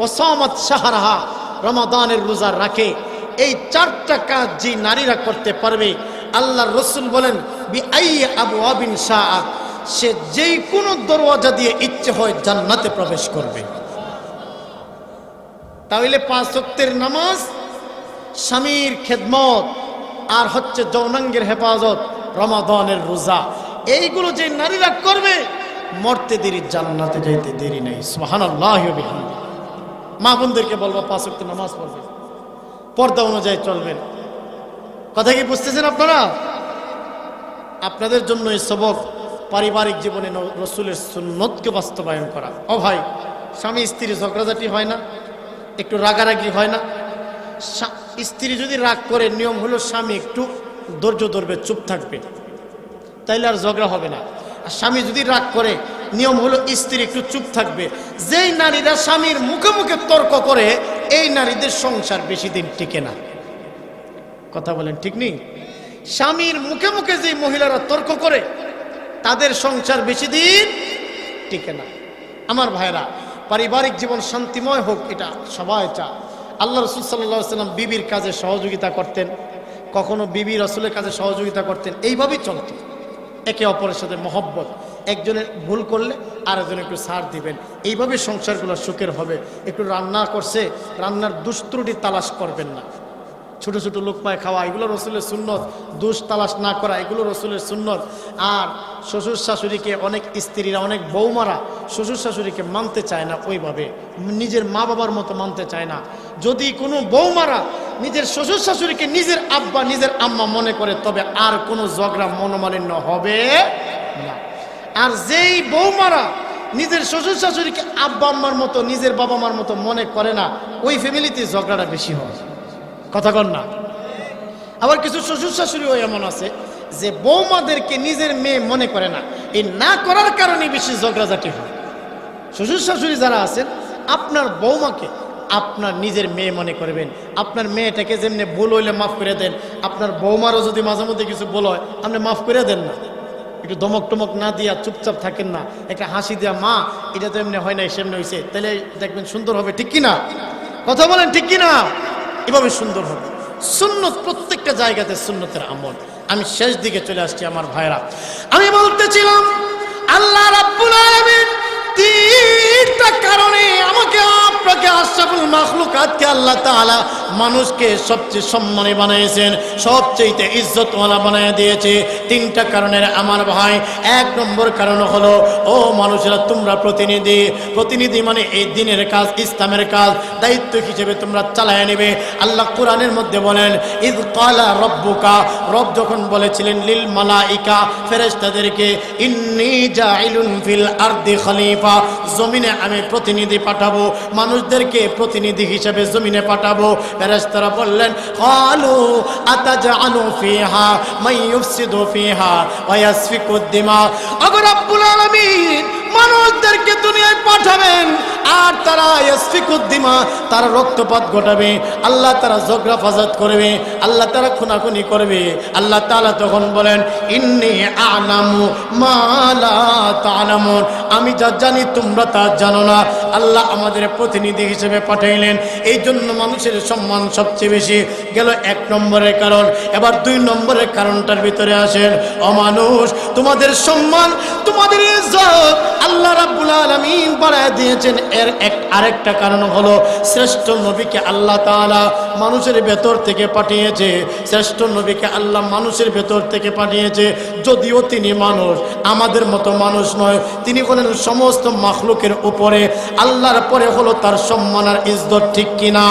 ও সামাত শাহরাহা, রমাদানের রোজা রাখে। এই 4টা কাজ যে নারীরা করতে পারবে আল্লাহর রাসূল বলেন বিআই আবওয়াবিন শাআ, সে যেই কোনো দরওয়াজা দিয়ে ইচ্ছে হয় জান্নাতে প্রবেশ করবে। তাহলে 5 ওয়াক্তের নামাজ, স্বামীর খেদমত, আর হচ্ছে যৌনাঙ্গের হেফাজত, রমাদানের রোজা, এইগুলো যে নারীরা করবে মরতে দেরি, জান্নাতে যাইতে দেরি নেই। সুবহানাল্লাহি ওয়া বিহামদিহি। মা বোনদেরকে বলবো 5 ওয়াক্তের নামাজ পড়বেন, পর্দা অনুযায়ী চলবেন। কথা কি বুঝতেছেন আপনারা? আপনাদের জন্য এই সবক পারিবারিক জীবনে রাসূলের সুন্নতকে বাস্তবায়ন করা। ও ভাই, স্বামী স্ত্রী ঝগড়াঝাটি হয় না, একটু রাগারাগি হয় না? স্ত্রী যদি রাগ করে নিয়ম হলো স্বামী একটু ধৈর্য ধরবে, চুপ থাকবে, তাইলে আর ঝগড়া হবে না। আর স্বামী যদি রাগ করে নিয়ম হলো স্ত্রী একটু চুপ থাকবে। যেই নারীরা স্বামীর মুখে মুখে তর্ক করে এই নারীদের সংসার বেশি দিন টিকে না। কথা বলেন ঠিক নেই? স্বামীর মুখে মুখে যে মহিলারা তর্ক করে তাদের সংসার বেশি দিন টিকে না। আমার ভাইরা, পারিবারিক জীবন শান্তিময় হোক এটা সবাই চায়। আল্লাহ রাসূল সাল্লাল্লাহু আলাইহি ওয়াসাল্লাম বিবির কাজে সহযোগিতা করতেন, কখনো বিবি রাসূলের কাজে সহযোগিতা করতেন। এইভাবেই চলত, একে অপরের সাথে মহব্বত, একজনের ভুল করলে আরেকজন একটু ছাড় দিবেন, এইভাবে সংসারগুলো সুখের হবে। একটু রান্না করছে, রান্নার দুষ্ত্রুটি তালাশ করবেন না, ছোট ছোট লোকমায় খাওয়া এগুলো রাসূলের সুন্নত, দুষ তালাশ না করা এগুলো রাসূলের সুন্নত। আর শ্বশুর শাশুড়িকে অনেক স্ত্রীরা, অনেক বৌমারা শ্বশুর শাশুড়িকে মানতে চায় না, ওইভাবে নিজের মা বাবার মতো মানতে চায় না। যদি কোনো বৌমারা নিজের শ্বশুর শাশুড়িকে নিজের আব্বা নিজের আম্মা মনে করে তবে আর কোনো ঝগড়া মনোমালিন্য হবে না। আর যেই বৌমারা নিজের শ্বশুর শাশুড়িকে আব্বা আম্মার মতো, নিজের বাবা মার মতো মনে করে না, ওই ফ্যামিলিতে ঝগড়াটা বেশি হয়। কথা কন না? আবার কিছু শ্বশুর শাশুড়িও এমন আছে যে বৌমাদেরকে নিজের মেয়ে মনে করে না, এই না করার কারণে বেশি ঝগড়াঝাটি হয়। শ্বশুর শাশুড়ি যারা আছেন, আপনার বৌমাকে আপনার নিজের মেয়ে মনে করবেন। আপনার মেয়েটাকে যেমনি ভুল হইলে মাফ করে দেন, আপনার বৌমারও যদি মাঝে মধ্যে কিছু ভুল হয় আপনি মাফ করে দেন না। একটু ধমক টমক না দিয়া চুপচাপ থাকেন না, একটা হাসি দেওয়া, মা এটা তো এমনি হয় নাই সেমনি হয়েছে, তাহলে দেখবেন সুন্দর হবে। ঠিক কিনা? কথা বলেন ঠিক কিনা? এভাবে সুন্দর হবে। সুন্নত প্রত্যেকটা জায়গাতে সুন্নতের আমল। আমি শেষ দিকে চলে আসছি আমার ভাইরা। আমি বলতেছিলাম আল্লাহ রাব্বুল আলামিন 3টা কারণে আমাকে আপনাকে আশরাফুল মাখলুকাতকে আল্লাহ তাআলা মানুষকে সবচেয়ে সম্মানী বানিয়েছেন, সবচেয়ে ইজ্জতওয়ালা বানিয়ে দিয়েছে। 3টা কারণের আমার ভাই। 1 নম্বর কারণ হলো, ও মানুষেরা তোমরা প্রতিনিধি। প্রতিনিধি মানে এই দিনের কাজ, ইসলামের কাজ দায়িত্ব হিসেবে তোমরা চালায় নেবে। আল্লাহ কোরআনের মধ্যে বলেন, ইয ক্বালা রাব্বুকা, রব যখন বলেছিলেন লিল মালাইকা, ফেরেশতাদেরকে, ইন্নী জাইলুন ফিল আরদি খলিফা, জমিনে আমি প্রতিনিধি পাঠাবো, মানুষদেরকে প্রতিনিধি হিসেবে জমিনে পাঠাবো। ফেরেশতারা বললেন, ক্বালু আতাজআলু ফিহা মান ইউফসিদু ফিহা ওয়া ইয়াসফিকুদ দিমা। ওগো রব্বুল আলামিন, মানুষদেরকে দুনিয়ায় পাঠাবেন আর তারা ইয়াসফিকুদ্দিমা, তারা রক্তপাত ঘটাবে, আল্লাহ তারা ঝগড়া ফাসাদ করবে, আল্লাহ তারা খুনাখুনি করবে। আল্লাহ তাআলা তখন বলেন ইন্নী আ'লামু মা লা তা'লামুন, আমি যা জানি তোমরা তা জানো না। আল্লাহ আমাদের প্রতিনিধি হিসেবে পাঠাইলেন, এই জন্য মানুষের সম্মান সবচেয়ে বেশি। গেল 1 নম্বরের কারণ। এবার 2 নম্বরের কারণটার ভিতরে আসেন। ও মানুষ, তোমাদের সম্মান, তোমাদের ইজ্জত আল্লাহ রাব্বুল আলামিন বাড়ায় দিয়েছেন। এর আরেকটা কারণ হলো শ্রেষ্ঠ নবীকে আল্লাহ তাআলা মানুষের ভেতর থেকে পাঠিয়েছে। শ্রেষ্ঠ নবীকে আল্লাহ মানুষের ভেতর থেকে পাঠিয়েছে, যদিও তিনি মানুষ, আমাদের মতো মানুষ নয়। তিনি হলেন সমস্ত মাখলুকের উপরে, আল্লাহর পরে হলো তার সম্মান আর ইজ্জত, ঠিক কিনা?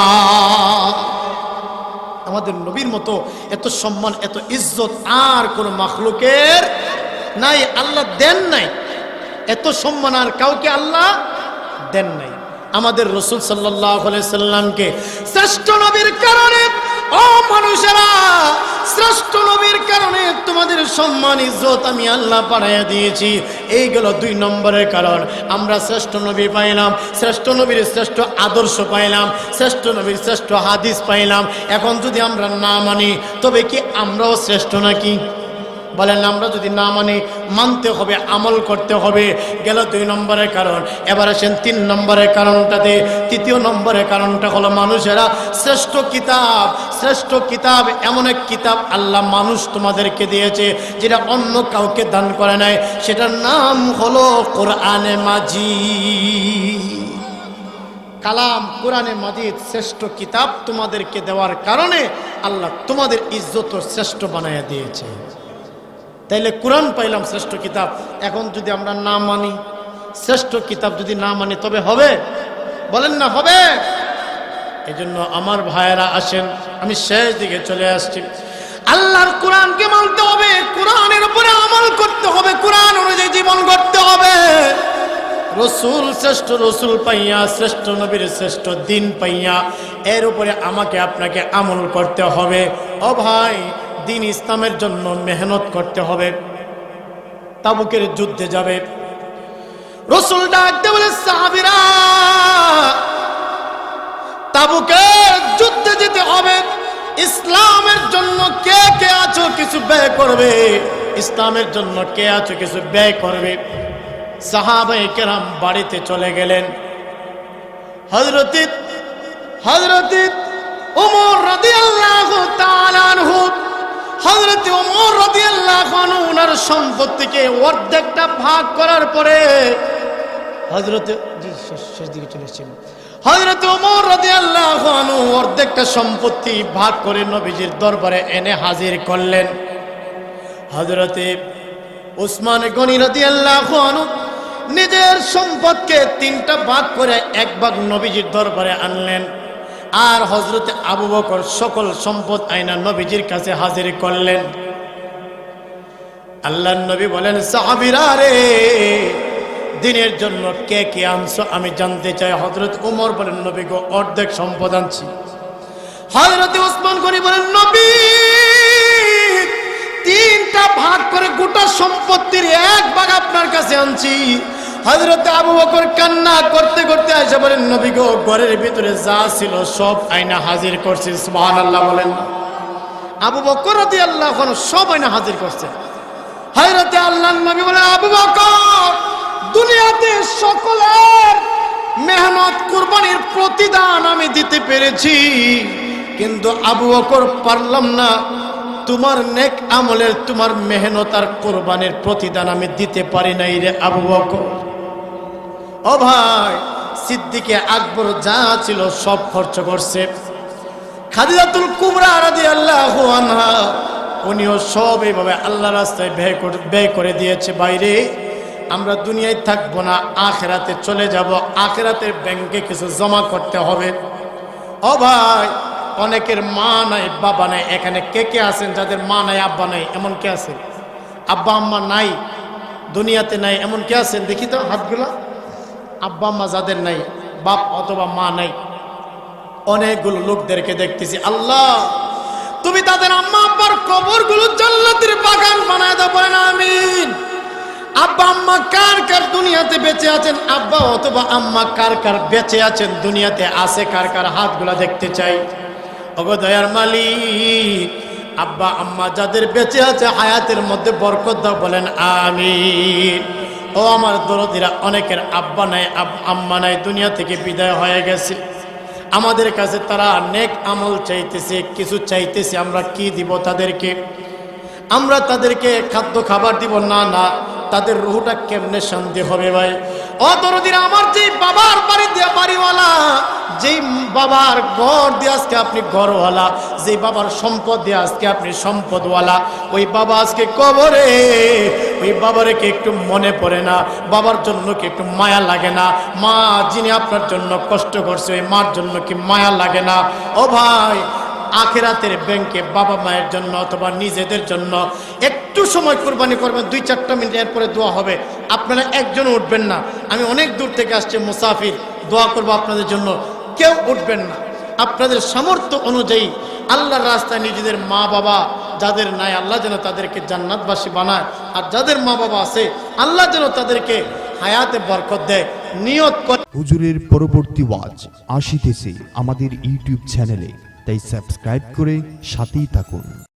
আমাদের নবীর মতো এত সম্মান এত ইজ্জত আর কোন মাখলুকের নাই, আল্লাহ দেন নাই। এত সম্মান আর কাউকে আল্লাহ দেন নাই। আমাদের রাসূল সাল্লাল্লাহু আলাইহি সাল্লামকে শ্রেষ্ঠ নবীর কারণে, ও মানুষেরা, শ্রেষ্ঠ নবীর কারণে তোমাদের সম্মান ইজ্জত আমি আল্লাহ বাড়াইয়া দিয়েছি। এইগুলো 2 নম্বরের কারণ। আমরা শ্রেষ্ঠ নবী পাইলাম, শ্রেষ্ঠ নবীর শ্রেষ্ঠ আদর্শ পাইলাম, শ্রেষ্ঠ নবীর শ্রেষ্ঠ হাদিস পাইলাম। এখন যদি আমরা না মানি, তবে কি আমরাও শ্রেষ্ঠ নাকি? বলেন, আমরা যদি না মানি, মানতে হবে, আমল করতে হবে। গেল 2 নম্বরের কারণ। এবার আসেন 3 নম্বরের কারণটাতে। 3য় নম্বরের কারণটা হলো মানুষেরা, শ্রেষ্ঠ কিতাব, শ্রেষ্ঠ কিতাব এমন এক কিতাব আল্লাহ মানুষ তোমাদেরকে দিয়েছে যেটা অন্য কাউকে দান করে নাই। সেটার নাম হলো কোরআনে মাজিদ। কালাম কোরআনে মাজিদ শ্রেষ্ঠ কিতাব তোমাদেরকে দেওয়ার কারণে আল্লাহ তোমাদের ইজ্জত শ্রেষ্ঠ বানাইয়া দিয়েছে। তাইলে কোরআন পাইলাম শ্রেষ্ঠ কিতাব। এখন যদি আমরা না মানি, শ্রেষ্ঠ কিতাব যদি না মানি, তবে হবে? বলেন না হবে? এজন্য আমার ভাইয়েরা আসেন, আমি শেষ দিকে চলে আসছি। আল্লাহর কোরআনকে মানতে হবে, কোরআনের উপরে আমল করতে হবে, কোরআন অনুযায়ী জীবন করতে হবে। রসুল শ্রেষ্ঠ রসুল পাইয়া, শ্রেষ্ঠ নবীর শ্রেষ্ঠ দিন পাইয়া, এর উপরে আমাকে আপনাকে আমল করতে হবে। ও ভাই, দিন ইসলামের জন্য মেহনত করতে হবে। তাবুকের যুদ্ধে যাবে, রসুল ডাকতে বলে সাহাবীরা, তাবুকের যুদ্ধে যেতে হবে, ইসলামের জন্য কে কে আছো কিছু ব্যয় করবে, ইসলামের জন্য কে আছো কিছু ব্যয় করবে। সাহাবায়ে কেরাম বাড়িতে চলে গেলেন। হযরত ওমর রাদিয়াল্লাহু তাআলা আনহু, হযরত ওমর রাদিয়াল্লাহু আনহু ওনার সম্পত্তিকে অর্ধেকটা ভাগ করার পরে, শেষ দিকে চলে এসেছেন, হযরত ওমর রাদিয়াল্লাহু আনহু অর্ধেকটা সম্পত্তি ভাগ করে নবীজির দরবারে এনে হাজির করলেন। হযরত উসমান গনি রাদিয়াল্লাহু আনহু নিজের সম্পদকে 3টা ভাগ করে 1 ভাগ নবীজির দরবারে আনলেন। আর হযরত আবু বকর সকল সম্পদ আইনা নবীজির কাছে হাজির করলেন। আল্লাহর নবী বলেন, সাহাবীরা রে, দিনের জন্য কে কে আনছো আমি জানতে চাই। হযরত ওমর বলেন, নবী গো, অর্ধেক সম্পদ আনছি। হযরত ওসমান গনি বলেন, নবী, 3টা ভাগ করে গোটা সম্পত্তির 1 ভাগ আপনার কাছে আনছি। হযরত আবু বকর কান্না করতে করতে এসে বলেন, নবী গো, ঘরের ভিতরে যা ছিল সব আয়না হাজির করছি। সুবহানাল্লাহ বলেন। আবু বকর রাদিয়াল্লাহু আনহু সব আয়না হাজির করছে। হযরত আল্লাহর নবী বলেন, আবু বকর, দুনিয়াতে সকলের মেহনত কুরবানির প্রতিদান আমি দিতে পেরেছি, কিন্তু আবু বকর পারলাম না। তোমার নেক আমলের, তোমার মেহনত আর কুরবানির প্রতিদান আমি দিতে পারি নাই রে আবু বকর। ও ভাই, সিদ্দিকে আকবর যা ছিল সব খরচ করছে। খাদিজাতুল কুবরা রাদিয়াল্লাহু আনহা, উনিও সব এইভাবে আল্লাহর রাস্তায় ব্যয় করে দিয়েছে। বাইরে আমরা দুনিয়ায় থাকবো না, আখিরাতে চলে যাব, আখিরাতের ব্যাংকে কিছু জমা করতে হবে। ও ভাই, অনেকের মা নাই বাবা নাই। এখানে কে কে আছেন যাদের মা নাই আব্বা নাই? এমন কে আছেন? আব্বা আম্মা নাই, দুনিয়াতে নাই, এমন কে আছেন? দেখি তো হাতগুলা। আব্বা আম্মা যাদের নাই, বাপ অথবা মা নাই, অনেকগুলো লোকদেরকে দেখতেছি। আল্লাহ, তুমি তাদের আম্মা আব্বার কবরগুলো জান্নাতের বাগান বানায় দাও, বলেন আমিন। আব্বা আম্মা কার কার দুনিয়াতে বেঁচে আছেন, আব্বা অথবা আম্মা কার কার বেঁচে আছেন দুনিয়াতে আছে, কার কার হাতগুলা দেখতে চাই। ওগো দয়ার মালিক, আব্বা আম্মা যাদের বেঁচে আছে হায়াতের মধ্যে বরকত দাও, বলেন আমিন। ও আমার দরদিরা, অনেকের আব্বা নাই আম্মা নাই, দুনিয়া থেকে বিদায় হয়ে গেছে। আমাদের কাছে তারা নেক আমল চাইতেছে, কিছু চাইতেছে, আমরা কি দিব তাদেরকে? আমরা তাদেরকে খাদ্য খাবার দিব না, না, তাদের রুহটা কেমনে শান্তি হবে ভাই? অদরদিরা, আমার যেই বাবার বাড়ি দিয়ে বাড়িওয়ালা, যেই বাবার ঘর দিয়ে আজকে আপনি ঘরওয়ালা, যেই বাবার সম্পদ দিয়ে আজকে আপনি সম্পদওয়ালা, ওই বাবা আজকে কবরে। ওই বাবারে কি একটু মনে পড়ে না? বাবার জন্য কি একটু মায়া লাগে না? মা যিনি আপনার জন্য কষ্ট করছে, ওই মার জন্য কি মায়া লাগে না? ও ভাই, আখিরাতের ব্যাংকে বাবা মায়ের জন্য অথবা নিজেদের জন্য একটু সময় কুরবানি করবেন, 2-4 মিনিট, এরপরে দোয়া হবে। আপনারা একজন উঠবেন না, আমি অনেক দূর থেকে আসছি মুসাফির, দোয়া করবো আপনাদের জন্য, কেউ উঠবেন না। আপনাদের সামর্থ্য অনুযায়ী আল্লাহর রাস্তায় নিজেদের মা বাবা যাদের নাই, আল্লাহ যেন তাদেরকে জান্নাতবাসী বানায়, আর যাদের মা বাবা আছে আল্লাহ যেন তাদেরকে হায়াতে বরকত দেয়। নিয়ত করে হুজুরের পরবর্তী ওয়াজ আসিতেছে আমাদের ইউটিউব চ্যানেলে, তাই সাবস্ক্রাইব করে সাথেই থাকুন।